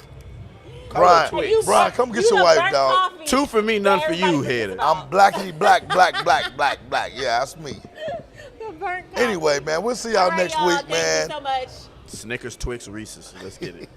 Brian, Twix. You Brian, burnt- come get you your done wife, burnt dog. coffee. 2 for me, none for you, Everybody Head. I'm blackity black. Yeah, that's me. The burnt coffee. Anyway, man, we'll see All y'all right, next y'all. week, Thank man. you so much. Snickers, Twix, Reese's. Let's get it.